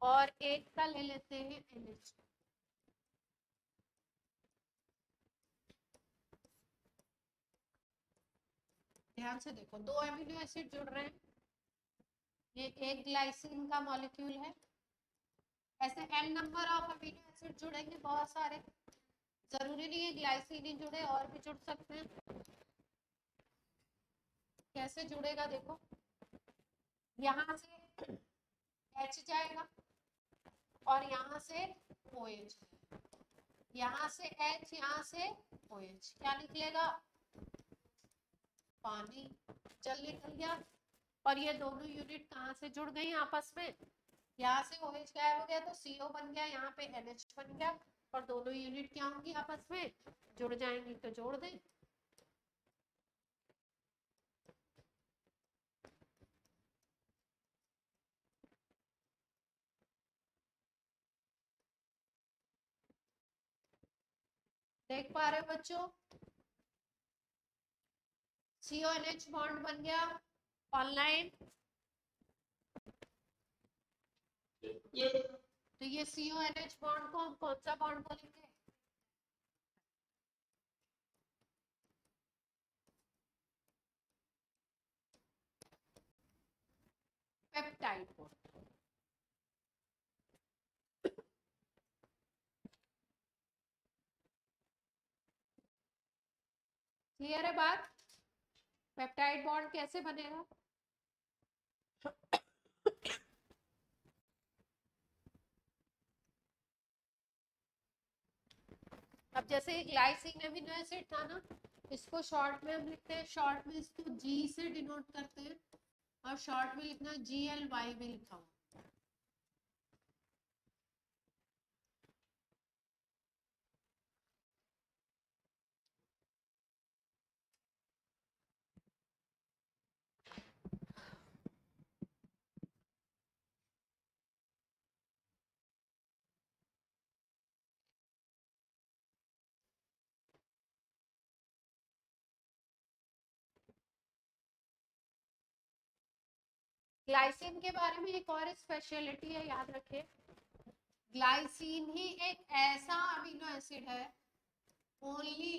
और एक का ले लेते हैं NH। ध्यान से देखो, दो अमीनो एसिड जुड़ रहे हैं, ये एक ग्लाइसिन का मॉलिक्यूल है। ऐसे n number of amino acid जुड़ेंगे, बहुत सारे, जरूरी नहीं है ग्लाइसिन ही जुड़े, और भी जुड़ सकते हैं। कैसे जुड़ेगा देखो, यहाँ से H जाएगा और यहाँ से OH, यहाँ से H, यहाँ से OH, क्या निकलेगा? पानी। जल निकल गया। और ये दोनों यूनिट कहाँ से जुड़ गई आपस में? यहाँ से OH गायब हो गया तो CO बन गया, यहाँ पे NH बन गया, और दोनों यूनिट क्या होंगी आपस में? जुड़ जाएंगी। तो जोड़ दें। देख पा रहे हो बच्चों? CONH बॉन्ड बन गया ऑनलाइन। तो ये CONH बॉन्ड को हम कौन सा बॉन्ड बोलेंगे? Peptide bond. क्लियर है बात? पेप्टाइड बॉन्ड कैसे बनेगा? अब जैसे ग्लाइसिन अमीनो एसिड था ना, इसको शॉर्ट में हम लिखते हैं, शॉर्ट में इसको G से डिनोट करते हैं, और शॉर्ट में लिखना GLY में लिखा हुआ। ग्लाइसिन के बारे में एक और स्पेशलिटी है, याद रखें। ग्लाइसिन ही एक ऐसा अमीनो एसिड है, only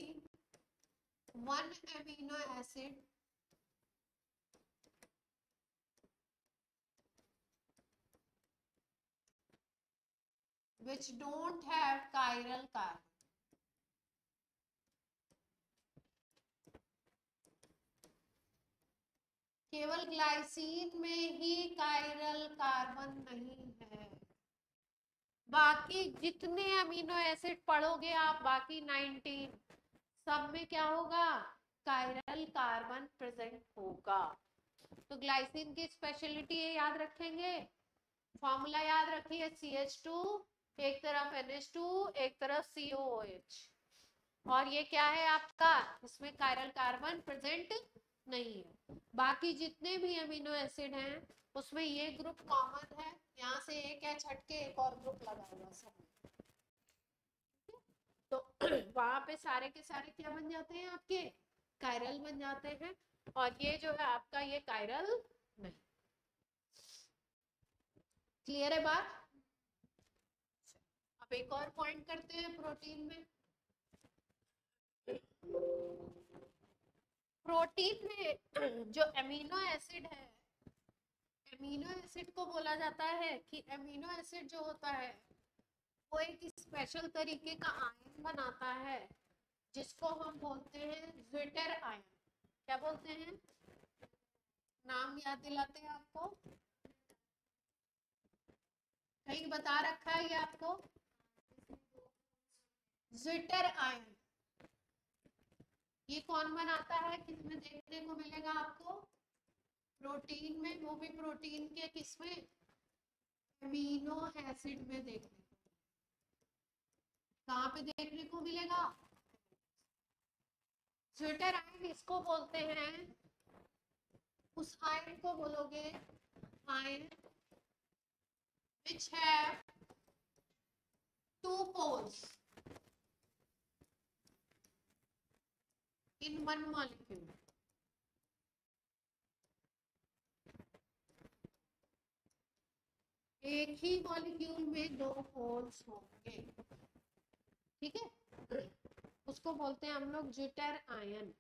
one amino acid which don't have chiral carbon. केवल ग्लाइसिन में ही कायरल कार्बन नहीं है। बाकी जितने अमीनो एसिड पढ़ोगे आप, बाकी 19, सब में क्या होगा? कायरल कार्बन प्रेजेंट होगा। तो ग्लाइसिन की स्पेशलिटी है, याद रखेंगे। फॉर्मूला याद रखिए, CH2, एक तरफ NH2, एक तरफ COOH, और ये क्या है आपका? इसमें कायरल कार्बन प्रेजेंट नहीं है। बाकी जितने भी अमीनो एसिड हैं उसमें ये ग्रुप कॉमन है, यहाँ से एक है, छटके एक और ग्रुप लगा हुआ सब। तो वहां पे सारे के सारे क्या बन जाते हैं आपके? कायरल बन जाते हैं, और ये जो है आपका, ये कायरल नहीं। क्लियर है बात? अब एक और पॉइंट करते हैं प्रोटीन में। प्रोटीन में जो अमीनो एसिड है, अमीनो एसिड को बोला जाता है कि अमीनो एसिड जो होता है वो एक स्पेशल तरीके का आयन बनाता है, जिसको हम बोलते हैं ज्विटर आयन। क्या बोलते हैं? नाम याद दिलाते हैं आपको? कहीं बता रखा है ये आपको? Zwitter ion. ये कौन बनाता है, किसमें देखने को मिलेगा आपको, प्रोटीन में, वो भी प्रोटीन के किसमें, एमिनो एसिड में देखने को, कहाँ पे देखने को मिलेगा, ज्विटर आयन इसको बोलते हैं, उस आयन को बोलोगे ion which have two poles in one molecule. एक ही मॉलिक्यूल में दो पोल्स होंगे, ठीक है, उसको बोलते हैं हम लोग ज्विटर आयन।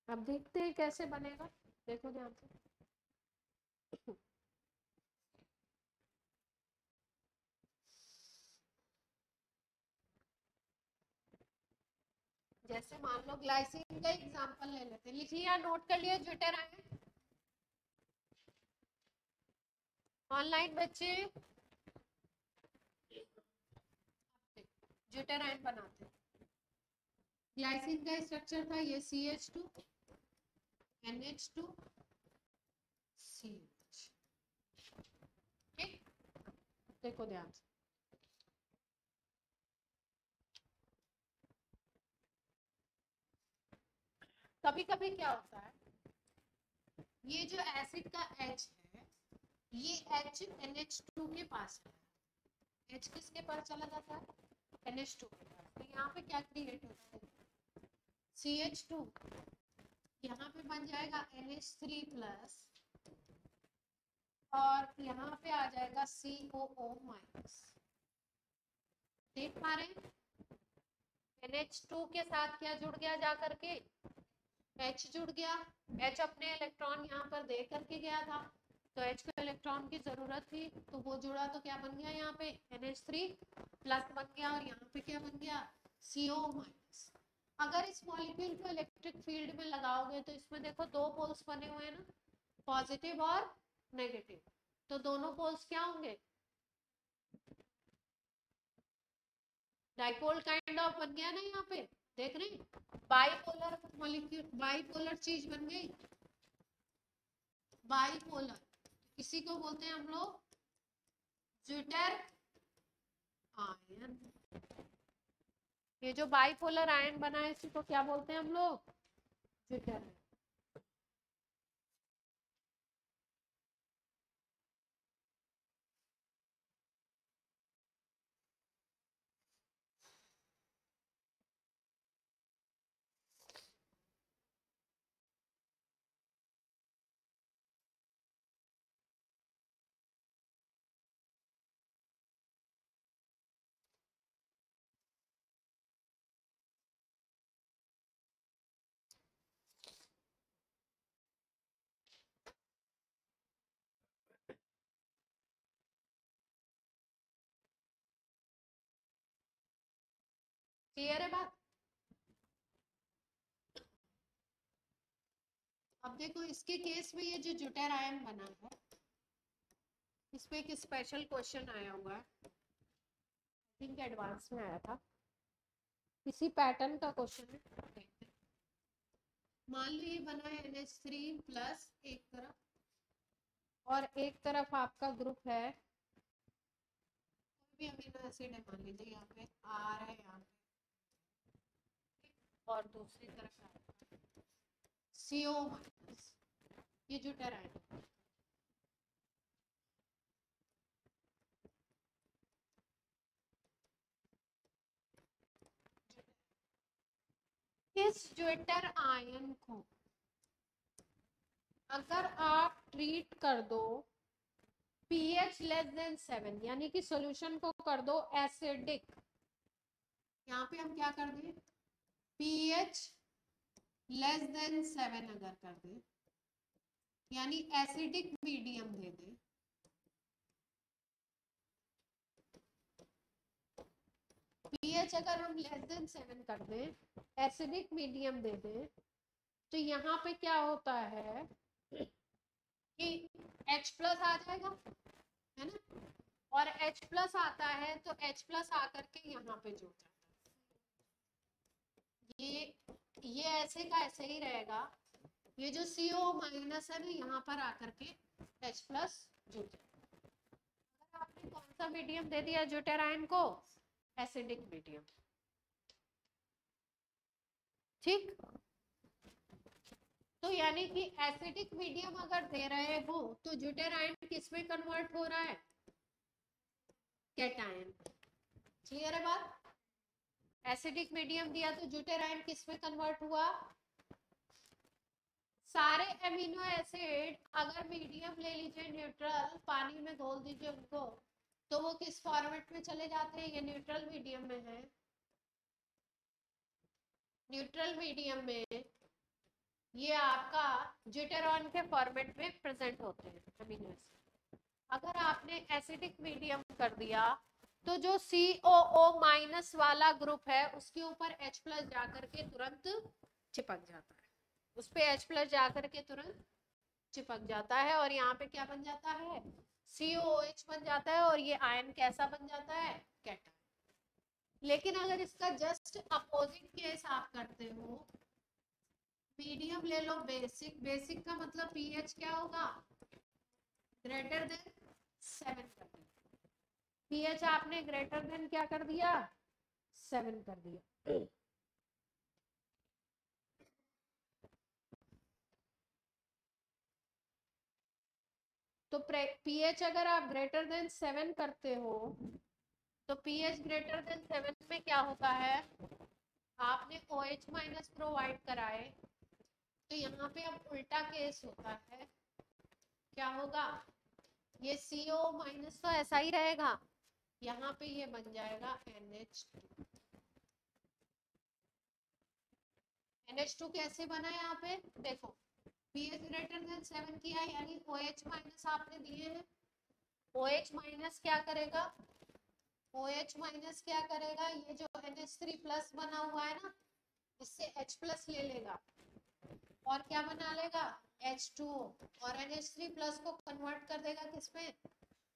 अब देखते हैं कैसे बनेगा, देखो ध्यान से। जैसे मान लो ग्लाइसिन का एग्जांपल ले लेते हैं, लिखिए या नोट कर लिया, ज्विटर आयन। ऑनलाइन बच्चे ज्विटर आयन बनाते हैं। ग्लाइसिन का स्ट्रक्चर था ये CH2 NH2 CH, ठीक, देखो ध्यान से। कभी कभी क्या होता है, ये जो एसिड का H है, ये H NH2 के पास है, H किसके पास चला जाता है, NH2 के पास, तो यहाँ पे क्या क्रिएट होता है, CH2, यहाँ पे बन जाएगा NH3 प्लस, और यहाँ पे आ जाएगा COO माइनस, देख पा रहे हैं, NH2 के साथ क्या जुड़ गया जा करके, H जुड़ गया, H अपने इलेक्ट्रॉन यहाँ पर दे करके गया था, तो H को इलेक्ट्रॉन की जरूरत थी, तो वो जुड़ा, तो क्या बन गया यहाँ पे NH3 प्लस बन गया, और यहाँ पे क्या बन गया CO माइनस। अगर इस मॉलिक्यूल को इलेक्ट्रिक फील्ड में लगाओगे तो इसमें देखो दो पोल्स बने हुए हैं ना, पॉजिटिव और नेगेटिव, तो दोनों पोल्स क्या होंगे, डाइपोल काइंड ऑफ बन गया ना, यहाँ पे देख रहे हैं, बाइपोलर मॉलिक्यूल, बाइपोलर चीज बन गई, बाइपोलर, इसी को बोलते हैं हम लोग ज्विटर आयन। ये जो बाइपोलर आयन बना है इसी को क्या बोलते हैं हम लोग, ज्विटर। क्लियर है बात। अब देखो इसके केस में ये जो ज्विटर आयन बना है, इस पे एक स्पेशल क्वेश्चन आया हुआ है, थिंक एडवांस में आया था, इसी पैटर्न का क्वेश्चन है। मान लो ये बना है NH3 प्लस एक तरफ, और एक तरफ आपका ग्रुप है, कोई भी अमीनो एसिड है, मान लीजिए यहाँ पे R है, यहाँ पे, और दूसरी तरफ CO माइनस, ये ज्विटर आयन। इस ज्विटर आयन को अगर आप ट्रीट कर दो pH लेस देन 7, यानी कि सॉल्यूशन को कर दो एसिडिक, यहाँ पे हम क्या कर दें, pH लेस देन 7 अगर कर दे, यानी एसिडिक मीडियम दे दे, pH अगर हम लेस देन 7 कर दें, एसिडिक मीडियम दे दें, तो यहाँ पे क्या होता है कि H प्लस आ जाएगा, है ना, और H प्लस आता है तो H प्लस आकर के यहाँ पे जुड़ जाता है, ऐसे का ऐसे ही रहेगा, ये जो CO माइनस है ना यहाँ पर आकर के H प्लस जुड़ जाएगा। आपने कौन सा मीडियम दे दिया ज्यूटेराइन को? Acidic medium. ठीक, तो यानी कि एसिडिक मीडियम अगर दे रहे हो तो ज्यूटेराइन किस में कन्वर्ट हो रहा है? कैटायन। क्लियर है बात? एसिडिक मीडियम दिया तो ज्यूटेराइन किस में कन्वर्ट हुआ? सारे एमिनो एसिड अगर मीडियम ले लीजिए न्यूट्रल, पानी में घोल दीजिए उनको, तो वो किस फॉर्मेट में चले जाते हैं? ये न्यूट्रल मीडियम में है। न्यूट्रल मीडियम में ये आपका ज्यूटेरॉन के फॉर्मेट में प्रेजेंट होते हैं अमीनो एसिड। अगर आपने एसिडिक मीडियम कर दिया तो जो COO माइनस वाला ग्रुप है उसके ऊपर H प्लस जाकर के तुरंत चिपक जाता है, उस पे H प्लस जाकर के तुरंत चिपक जाता है और यहाँ पे क्या बन जाता है? COOH बन जाता है और ये आयन कैसा बन जाता है? कैटायन। लेकिन अगर इसका जस्ट अपोजिट केस आप करते हो, मीडियम ले लो बेसिक, बेसिक का मतलब pH क्या होगा? ग्रेटर देन 7 कर दिया। pH आपने ग्रेटर देन क्या कर दिया? 7 कर दिया। तो pH अगर आप ग्रेटर देन 7 करते हो तो pH ग्रेटर देन 7 में क्या होता है? आपने OH माइनस प्रोवाइड कराए तो यहाँ पे अब उल्टा केस होता है। क्या होगा? ये CO माइनस तो ऐसा ही रहेगा, यहाँ पे ये बन जाएगा NH2। NH2 कैसे बना है? यहाँ पे देखो, pH ग्रेटर देन 7 किया यानी OH माइनस आपने दिए हैं। OH माइनस क्या करेगा? OH माइनस क्या करेगा? ये जो NH3 प्लस बना हुआ है ना, इससे H प्लस ले लेगा और क्या बना लेगा? H2O, और NH3 प्लस को कन्वर्ट कर देगा किसमें?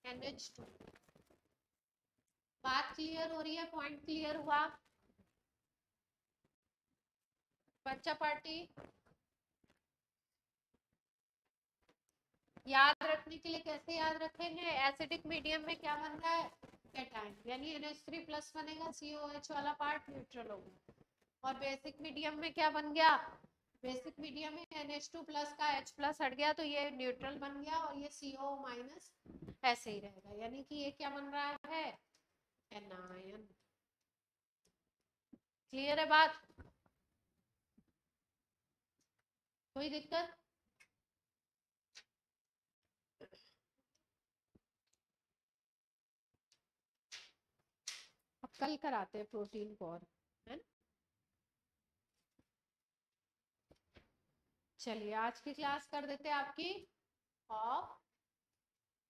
NH2। बात क्लियर हो रही है? पॉइंट क्लियर हुआ? बच्चा पार्टी याद रखने के लिए कैसे याद रखेंगे? एसिडिक मीडियम में क्या बन रहा है? कैटायन, यानी NH3 प्लस बनेगा, COH वाला पार्ट न्यूट्रल होगा। और बेसिक मीडियम में क्या बन गया? बेसिक मीडियम में NH2 प्लस का H प्लस हट गया तो ये न्यूट्रल बन गया और ये CO माइनस ऐसे ही रहेगा, यानी कि ये क्या बन रहा है? एनायन। क्लियर है बात? कोई दिक्कत? अब कल कराते हैं प्रोटीन को और, है ना? चलिए आज की क्लास कर देते हैं आपकी ऑफ।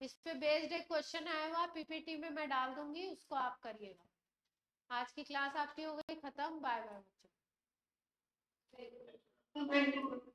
इस पे बेस्ड एक क्वेश्चन आया हुआ PPT में मैं डाल दूंगी, उसको आप करिएगा। आज की क्लास आपकी हो गई खत्म। बाय बाय बच्चों।